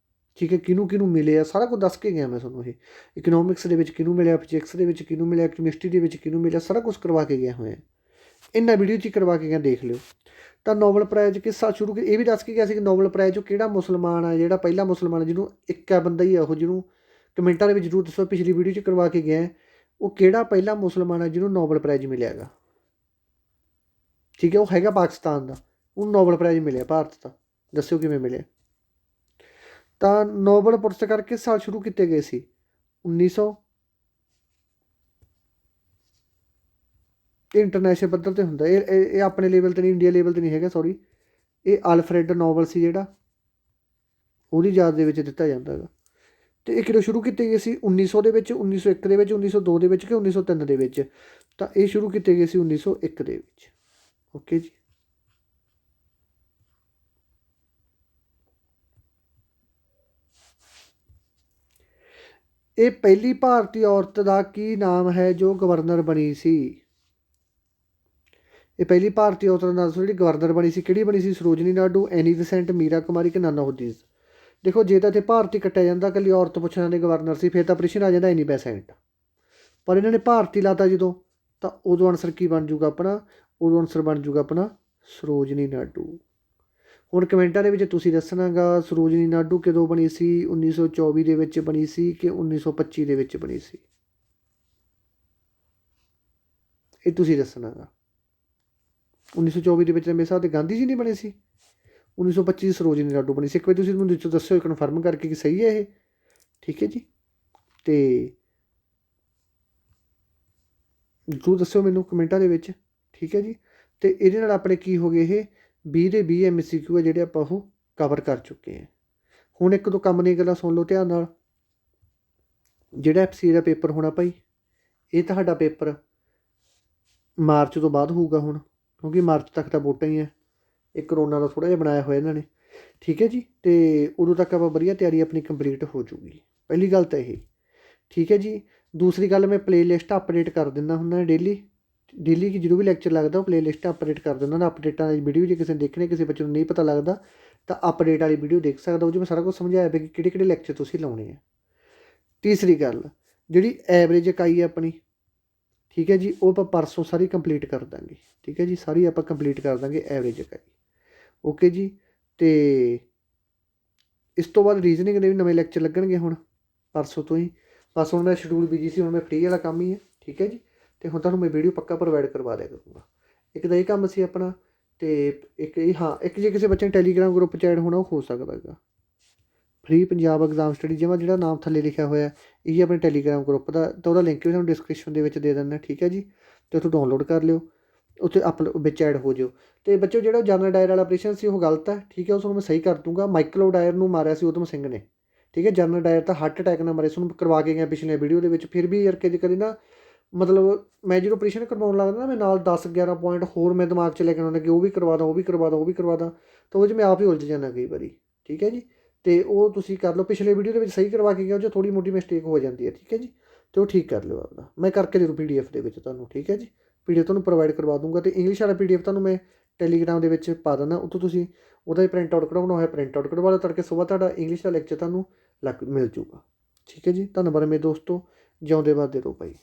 ਠੀਕ ਹੈ, ਕਿਹਨੂੰ ਮਿਲੇ ਆ, ਸਾਰਾ ਕੁਝ ਦੱਸ ਕੇ ਗਿਆ ਮੈਂ ਤੁਹਾਨੂੰ। ਇਹ ਇਕਨੋਮਿਕਸ ਦੇ ਵਿੱਚ ਕਿਹਨੂੰ ਮਿਲਿਆ, ਫਿਜ਼ਿਕਸ ਦੇ ਵਿੱਚ ਕਿਹਨੂੰ ਮਿਲਿਆ, ਕੈਮਿਸਟਰੀ ਦੇ ਵਿੱਚ ਕਿਹਨੂੰ ਮਿਲਿਆ, ਸਾਰਾ ਕੁਛ ਕਰਵਾ ਕੇ ਗਿਆ ਹੋਇਆ। ਇਹਨਾਂ ਵੀਡੀਓ 'ਚ ਹੀ ਕਰਵਾ ਕੇ ਗਿਆ, ਦੇਖ ਲਿਓ। ਤਾਂ ਨੋਬਲ ਪ੍ਰਾਈਜ਼ ਕਿਸ ਸਾਲ ਸ਼ੁਰੂ ਇਹ ਵੀ ਦੱਸ ਕੇ ਗਿਆ ਸੀ ਕਿ ਨੋਬਲ ਪ੍ਰਾਈਜ਼ ਉਹ ਕਿਹੜਾ ਮੁਸਲਮਾਨ ਆ, ਜਿਹੜਾ ਪਹਿਲਾ ਮੁਸਲਮਾਨ ਜਿਹਨੂੰ ਇੱਕ ਬੰਦਾ ਹੀ ਆ ਉਹ, ਜਿਹਨੂੰ ਕਮੈਂਟਾਂ ਦੇ ਵਿੱਚ ਜ਼ਰੂਰ ਦੱਸੋ। ਪਿਛਲੀ ਵੀਡੀਓ 'ਚ ਕਰਵਾ ਕੇ ਗਿਆ, ਉਹ ਕਿਹੜਾ ਪਹਿਲਾ ਮੁਸਲਮਾਨ ਹੈ ਜਿਹਨੂੰ ਨੋਬਲ ਪ੍ਰਾਈਜ਼ ਮਿਲਿਆ ਹੈਗਾ। ਠੀਕ ਹੈ, ਉਹ ਹੈਗਾ ਪਾਕਿਸਤਾਨ ਦਾ, ਉਹਨੂੰ ਨੋਬਲ ਪ੍ਰਾਈਜ਼ ਮਿਲਿਆ। ਭਾਰਤ ਦਾ ਦੱਸਿਓ ਕਿਵੇਂ ਮਿਲਿਆ। ਤਾਂ ਨੋਬਲ ਪੁਰਸਕਾਰ ਕਿਸ ਸਾਲ ਸ਼ੁਰੂ ਕੀਤੇ ਗਏ ਸੀ? 1900। ਇਹ ਇੰਟਰਨੈਸ਼ਨਲ ਪੱਧਰ 'ਤੇ ਹੁੰਦਾ, ਇਹ ਆਪਣੇ ਲੈਵਲ 'ਤੇ ਨਹੀਂ, ਇੰਡੀਆ ਲੈਵਲ 'ਤੇ ਨਹੀਂ ਹੈਗਾ, ਸੌਰੀ। ਇਹ ਅਲਫਰੈਡ ਨੋਬਲ ਸੀ ਜਿਹੜਾ, ਉਹਦੀ ਯਾਦ ਦੇ ਵਿੱਚ ਦਿੱਤਾ ਜਾਂਦਾ ਹੈਗਾ। ਅਤੇ ਇਹ ਕਿਦੋਂ ਸ਼ੁਰੂ ਕੀਤੇ ਗਏ ਸੀ? 1900 ਦੇ ਵਿੱਚ, 1901 ਦੇ ਵਿੱਚ, 1902 ਦੇ ਵਿੱਚ ਕਿ 1903 ਦੇ ਵਿੱਚ? ਤਾਂ ਇਹ ਸ਼ੁਰੂ ਕੀਤੇ ਗਏ ਸੀ 1901 ਦੇ ਵਿੱਚ। ਓਕੇ ਜੀ। ਇਹ ਪਹਿਲੀ ਭਾਰਤੀ ਔਰਤ ਦਾ ਕੀ ਨਾਮ ਹੈ ਜੋ ਗਵਰਨਰ ਬਣੀ ਸੀ? ਇਹ ਪਹਿਲੀ ਭਾਰਤੀ ਔਰਤ ਦਾ ਨਾਮ ਜਿਹੜੀ ਗਵਰਨਰ ਬਣੀ ਸੀ, ਕਿਹੜੀ ਬਣੀ ਸੀ? ਸਰੋਜਨੀ ਨਾਇਡੂ, ਐਨੀ ਬੇਸੈਂਟ, ਮੀਰਾ ਕੁਮਾਰੀ ਕਿ ਨਾਨਾ ਹੁਦੀਸ। ਦੇਖੋ, ਜੇ ਤਾਂ ਇੱਥੇ ਭਾਰਤੀ ਕੱਟਿਆ ਜਾਂਦਾ, ਇਕੱਲੀ ਔਰਤ ਪੁੱਛਣਾ ਦੇ ਗਵਰਨਰ ਸੀ, ਫਿਰ ਤਾਂ ਪ੍ਰਸ਼ਨ ਆ ਜਾਂਦਾ ਐਨੀ ਬੇਸੈਂਟ। ਪਰ ਇਹਨਾਂ ਨੇ ਭਾਰਤੀ ਲਾਤਾ ਜਦੋਂ, ਤਾਂ ਉਦੋਂ ਆਨਸਰ ਕੀ ਬਣ ਜੂਗਾ ਆਪਣਾ? ਉਦੋਂ ਆਨਸਰ ਬਣ ਜੂਗਾ ਆਪਣਾ ਸਰੋਜਨੀ ਨਾਇਡੂ। ਹੁਣ ਕਮੈਂਟਾਂ ਦੇ ਵਿੱਚ ਤੁਸੀਂ ਦੱਸਣਾ ਗਾ ਸਰੋਜਨੀ ਨਾਇਡੂ ਕਦੋਂ ਬਣੀ ਸੀ? 1924 ਦੇ ਵਿੱਚ ਬਣੀ ਸੀ ਕਿ 1925 ਦੇ ਵਿੱਚ ਬਣੀ ਸੀ? ਇਹ ਤੁਸੀਂ ਦੱਸਣਾ ਗਾ। 1924 ਦੇ ਵਿੱਚ ਮੇਰੇ ਹਿਸਾਬ 'ਤੇ ਗਾਂਧੀ ਜੀ ਨਹੀਂ ਬਣੇ ਸੀ। 1925 ਸਰੋਜਨੀ ਨਾਇਡੂ ਬਣੀ ਸੀ। ਇੱਕ ਵਾਰੀ ਤੁਸੀਂ ਮੈਨੂੰ ਦੱਸਿਓ ਕਨਫਰਮ ਕਰਕੇ ਕਿ ਸਹੀ ਹੈ ਇਹ। ਠੀਕ ਹੈ ਜੀ। ਅਤੇ ਜ਼ਰੂਰ ਦੱਸਿਓ ਮੈਨੂੰ ਕਮੈਂਟਾਂ ਦੇ ਵਿੱਚ। ਠੀਕ ਹੈ ਜੀ। ਅਤੇ ਇਹਦੇ ਨਾਲ ਆਪਣੇ ਕੀ ਹੋ ਗਏ, ਇਹ 20 ਦੇ 20 MCQ ਆ ਜਿਹੜੇ ਆਪਾਂ ਉਹ ਕਵਰ ਕਰ ਚੁੱਕੇ ਹਾਂ। ਹੁਣ ਇੱਕ ਦੋ ਕੰਮ ਦੀਆਂ ਗੱਲਾਂ ਸੁਣ ਲਓ ਧਿਆਨ ਨਾਲ। ਜਿਹੜਾ FCA ਦਾ ਪੇਪਰ ਹੋਣਾ ਭਾਈ, ਇਹ ਤੁਹਾਡਾ ਪੇਪਰ ਮਾਰਚ ਤੋਂ ਬਾਅਦ ਹੋਊਗਾ ਹੁਣ, ਕਿਉਂਕਿ ਮਾਰਚ ਤੱਕ ਤਾਂ ਵੋਟਾਂ ਹੀ ਹੈ। ਇਹ ਕਰੋਨਾ ਦਾ ਥੋੜ੍ਹਾ ਜਿਹਾ ਬਣਾਇਆ ਹੋਇਆ ਇਹਨਾਂ ਨੇ। ਠੀਕ ਹੈ ਜੀ। ਅਤੇ ਉਦੋਂ ਤੱਕ ਆਪਾਂ ਵਧੀਆ ਤਿਆਰੀ ਆਪਣੀ ਕੰਪਲੀਟ ਹੋ ਜੂਗੀ। ਪਹਿਲੀ ਗੱਲ ਤਾਂ ਇਹ। ਠੀਕ ਹੈ ਜੀ। दूसरी गल मैं प्ले लिस्ट अपडेट कर दिंदा हुंदा डेली डेली जो भी लैक्चर लगदा वो प्ले लिस्ट अपडेट कर दिंदा हुंदा। अपडेटां दी वीडियो जे किसी ने देखने किसी बच्चे नूं नहीं पता लगदा तां अपडेट वाली वीडियो देख सकदा, ਉਹ 'ਚ मैं सारा कुछ समझाया पिया कि किहड़े-किहड़े लैक्चर तुसीं लाउणे आ। तीसरी गल जिहड़ी एवरेज इकाई है अपनी, ठीक है जी, वो ਆਪਾਂ परसों सारी कंप्लीट कर ਦਾਂਗੇ। ठीक है जी, सारी ਆਪਾਂ कंप्लीट कर ਦਾਂਗੇ एवरेज इकाई। ओके जी। तो इस तो बाद रीजनिंग के भी नवे लैक्चर लगणगे हुण परसों तो ही। बस हुण मैं शेड्यूल बिजी सी, हुण मैं फ्री वाला काम ही है। ठीक है जी। तो हुण तुहानूं मैं वीडियो पक्का प्रोवाइड करवा दिया करूँगा। एक तो ये काम सी अपना, तो एक हाँ एक जे किसी बच्चे ने टैलीग्राम ग्रुप च ऐड होना वो हो सकता है। फ्री पंजाब एग्जाम स्टडी जिवें जिहड़ा नाम थल्ले लिखा होया यही अपने टैलीग्राम ग्रुप का, तो वह लिंक भी तुहानूं डिस्क्रिप्शन दे विच दे दिंदा। ठीक है जी। तो उत्थों डाउनलोड कर लिओ, उत्थे विच ऐड हो जाओ। तो बच्चों जो जनरल डायर वाला ऑपरेशन से गलत है। ठीक है, उसको मैं सही कर दूँगा। माइकलो डायर नूं मारिया सी उधम सिंह ने। ठीक है, जनरल डायर तो हार्ट अटैक नाल मरे सी, उहनूं करवा के गया पिछले वीडियो के फिर भी यार कदी ना मतलब मैं जो ऑपरेशन करवाउण लगदा ना मैं नाल 10-11 पॉइंट होर मैं दिमाग च लैके आउंदा कि वो भी करवा दा, वो भी करवा दा, वो भी करवा दा, तो वो मैं आप ही उलझ जाना कई बारी। ठीक है जी। तो वो तुसीं कर लो, पिछले वीडियो के सही करवा के गया जो थोड़ी मोटी मिस्टेक हो जाती है। ठीक है जी। तो ठीक कर लो आपका, मैं करके जरूर PDF के तुहानूं। ठीक है जी, PDF तुहानूं प्रोवाइड करवा दूँगा। तो इंग्लिश वाला PDF तुहानूं मैं टैलीग्राम के पा दिंदा, उत्थों तुसीं ਉਹਦਾ प्रिंट आउट कढवाउणा होया प्रिंट आउट कढवा लो, तड़के सुबह तुहाडा इंग्लिश का लैक्चर तुहानूं मिल जूगा। ठीक है जी। धन्नवाद मेरे दोस्तों, जिउंदे वसदे ਰਹੋ भाई।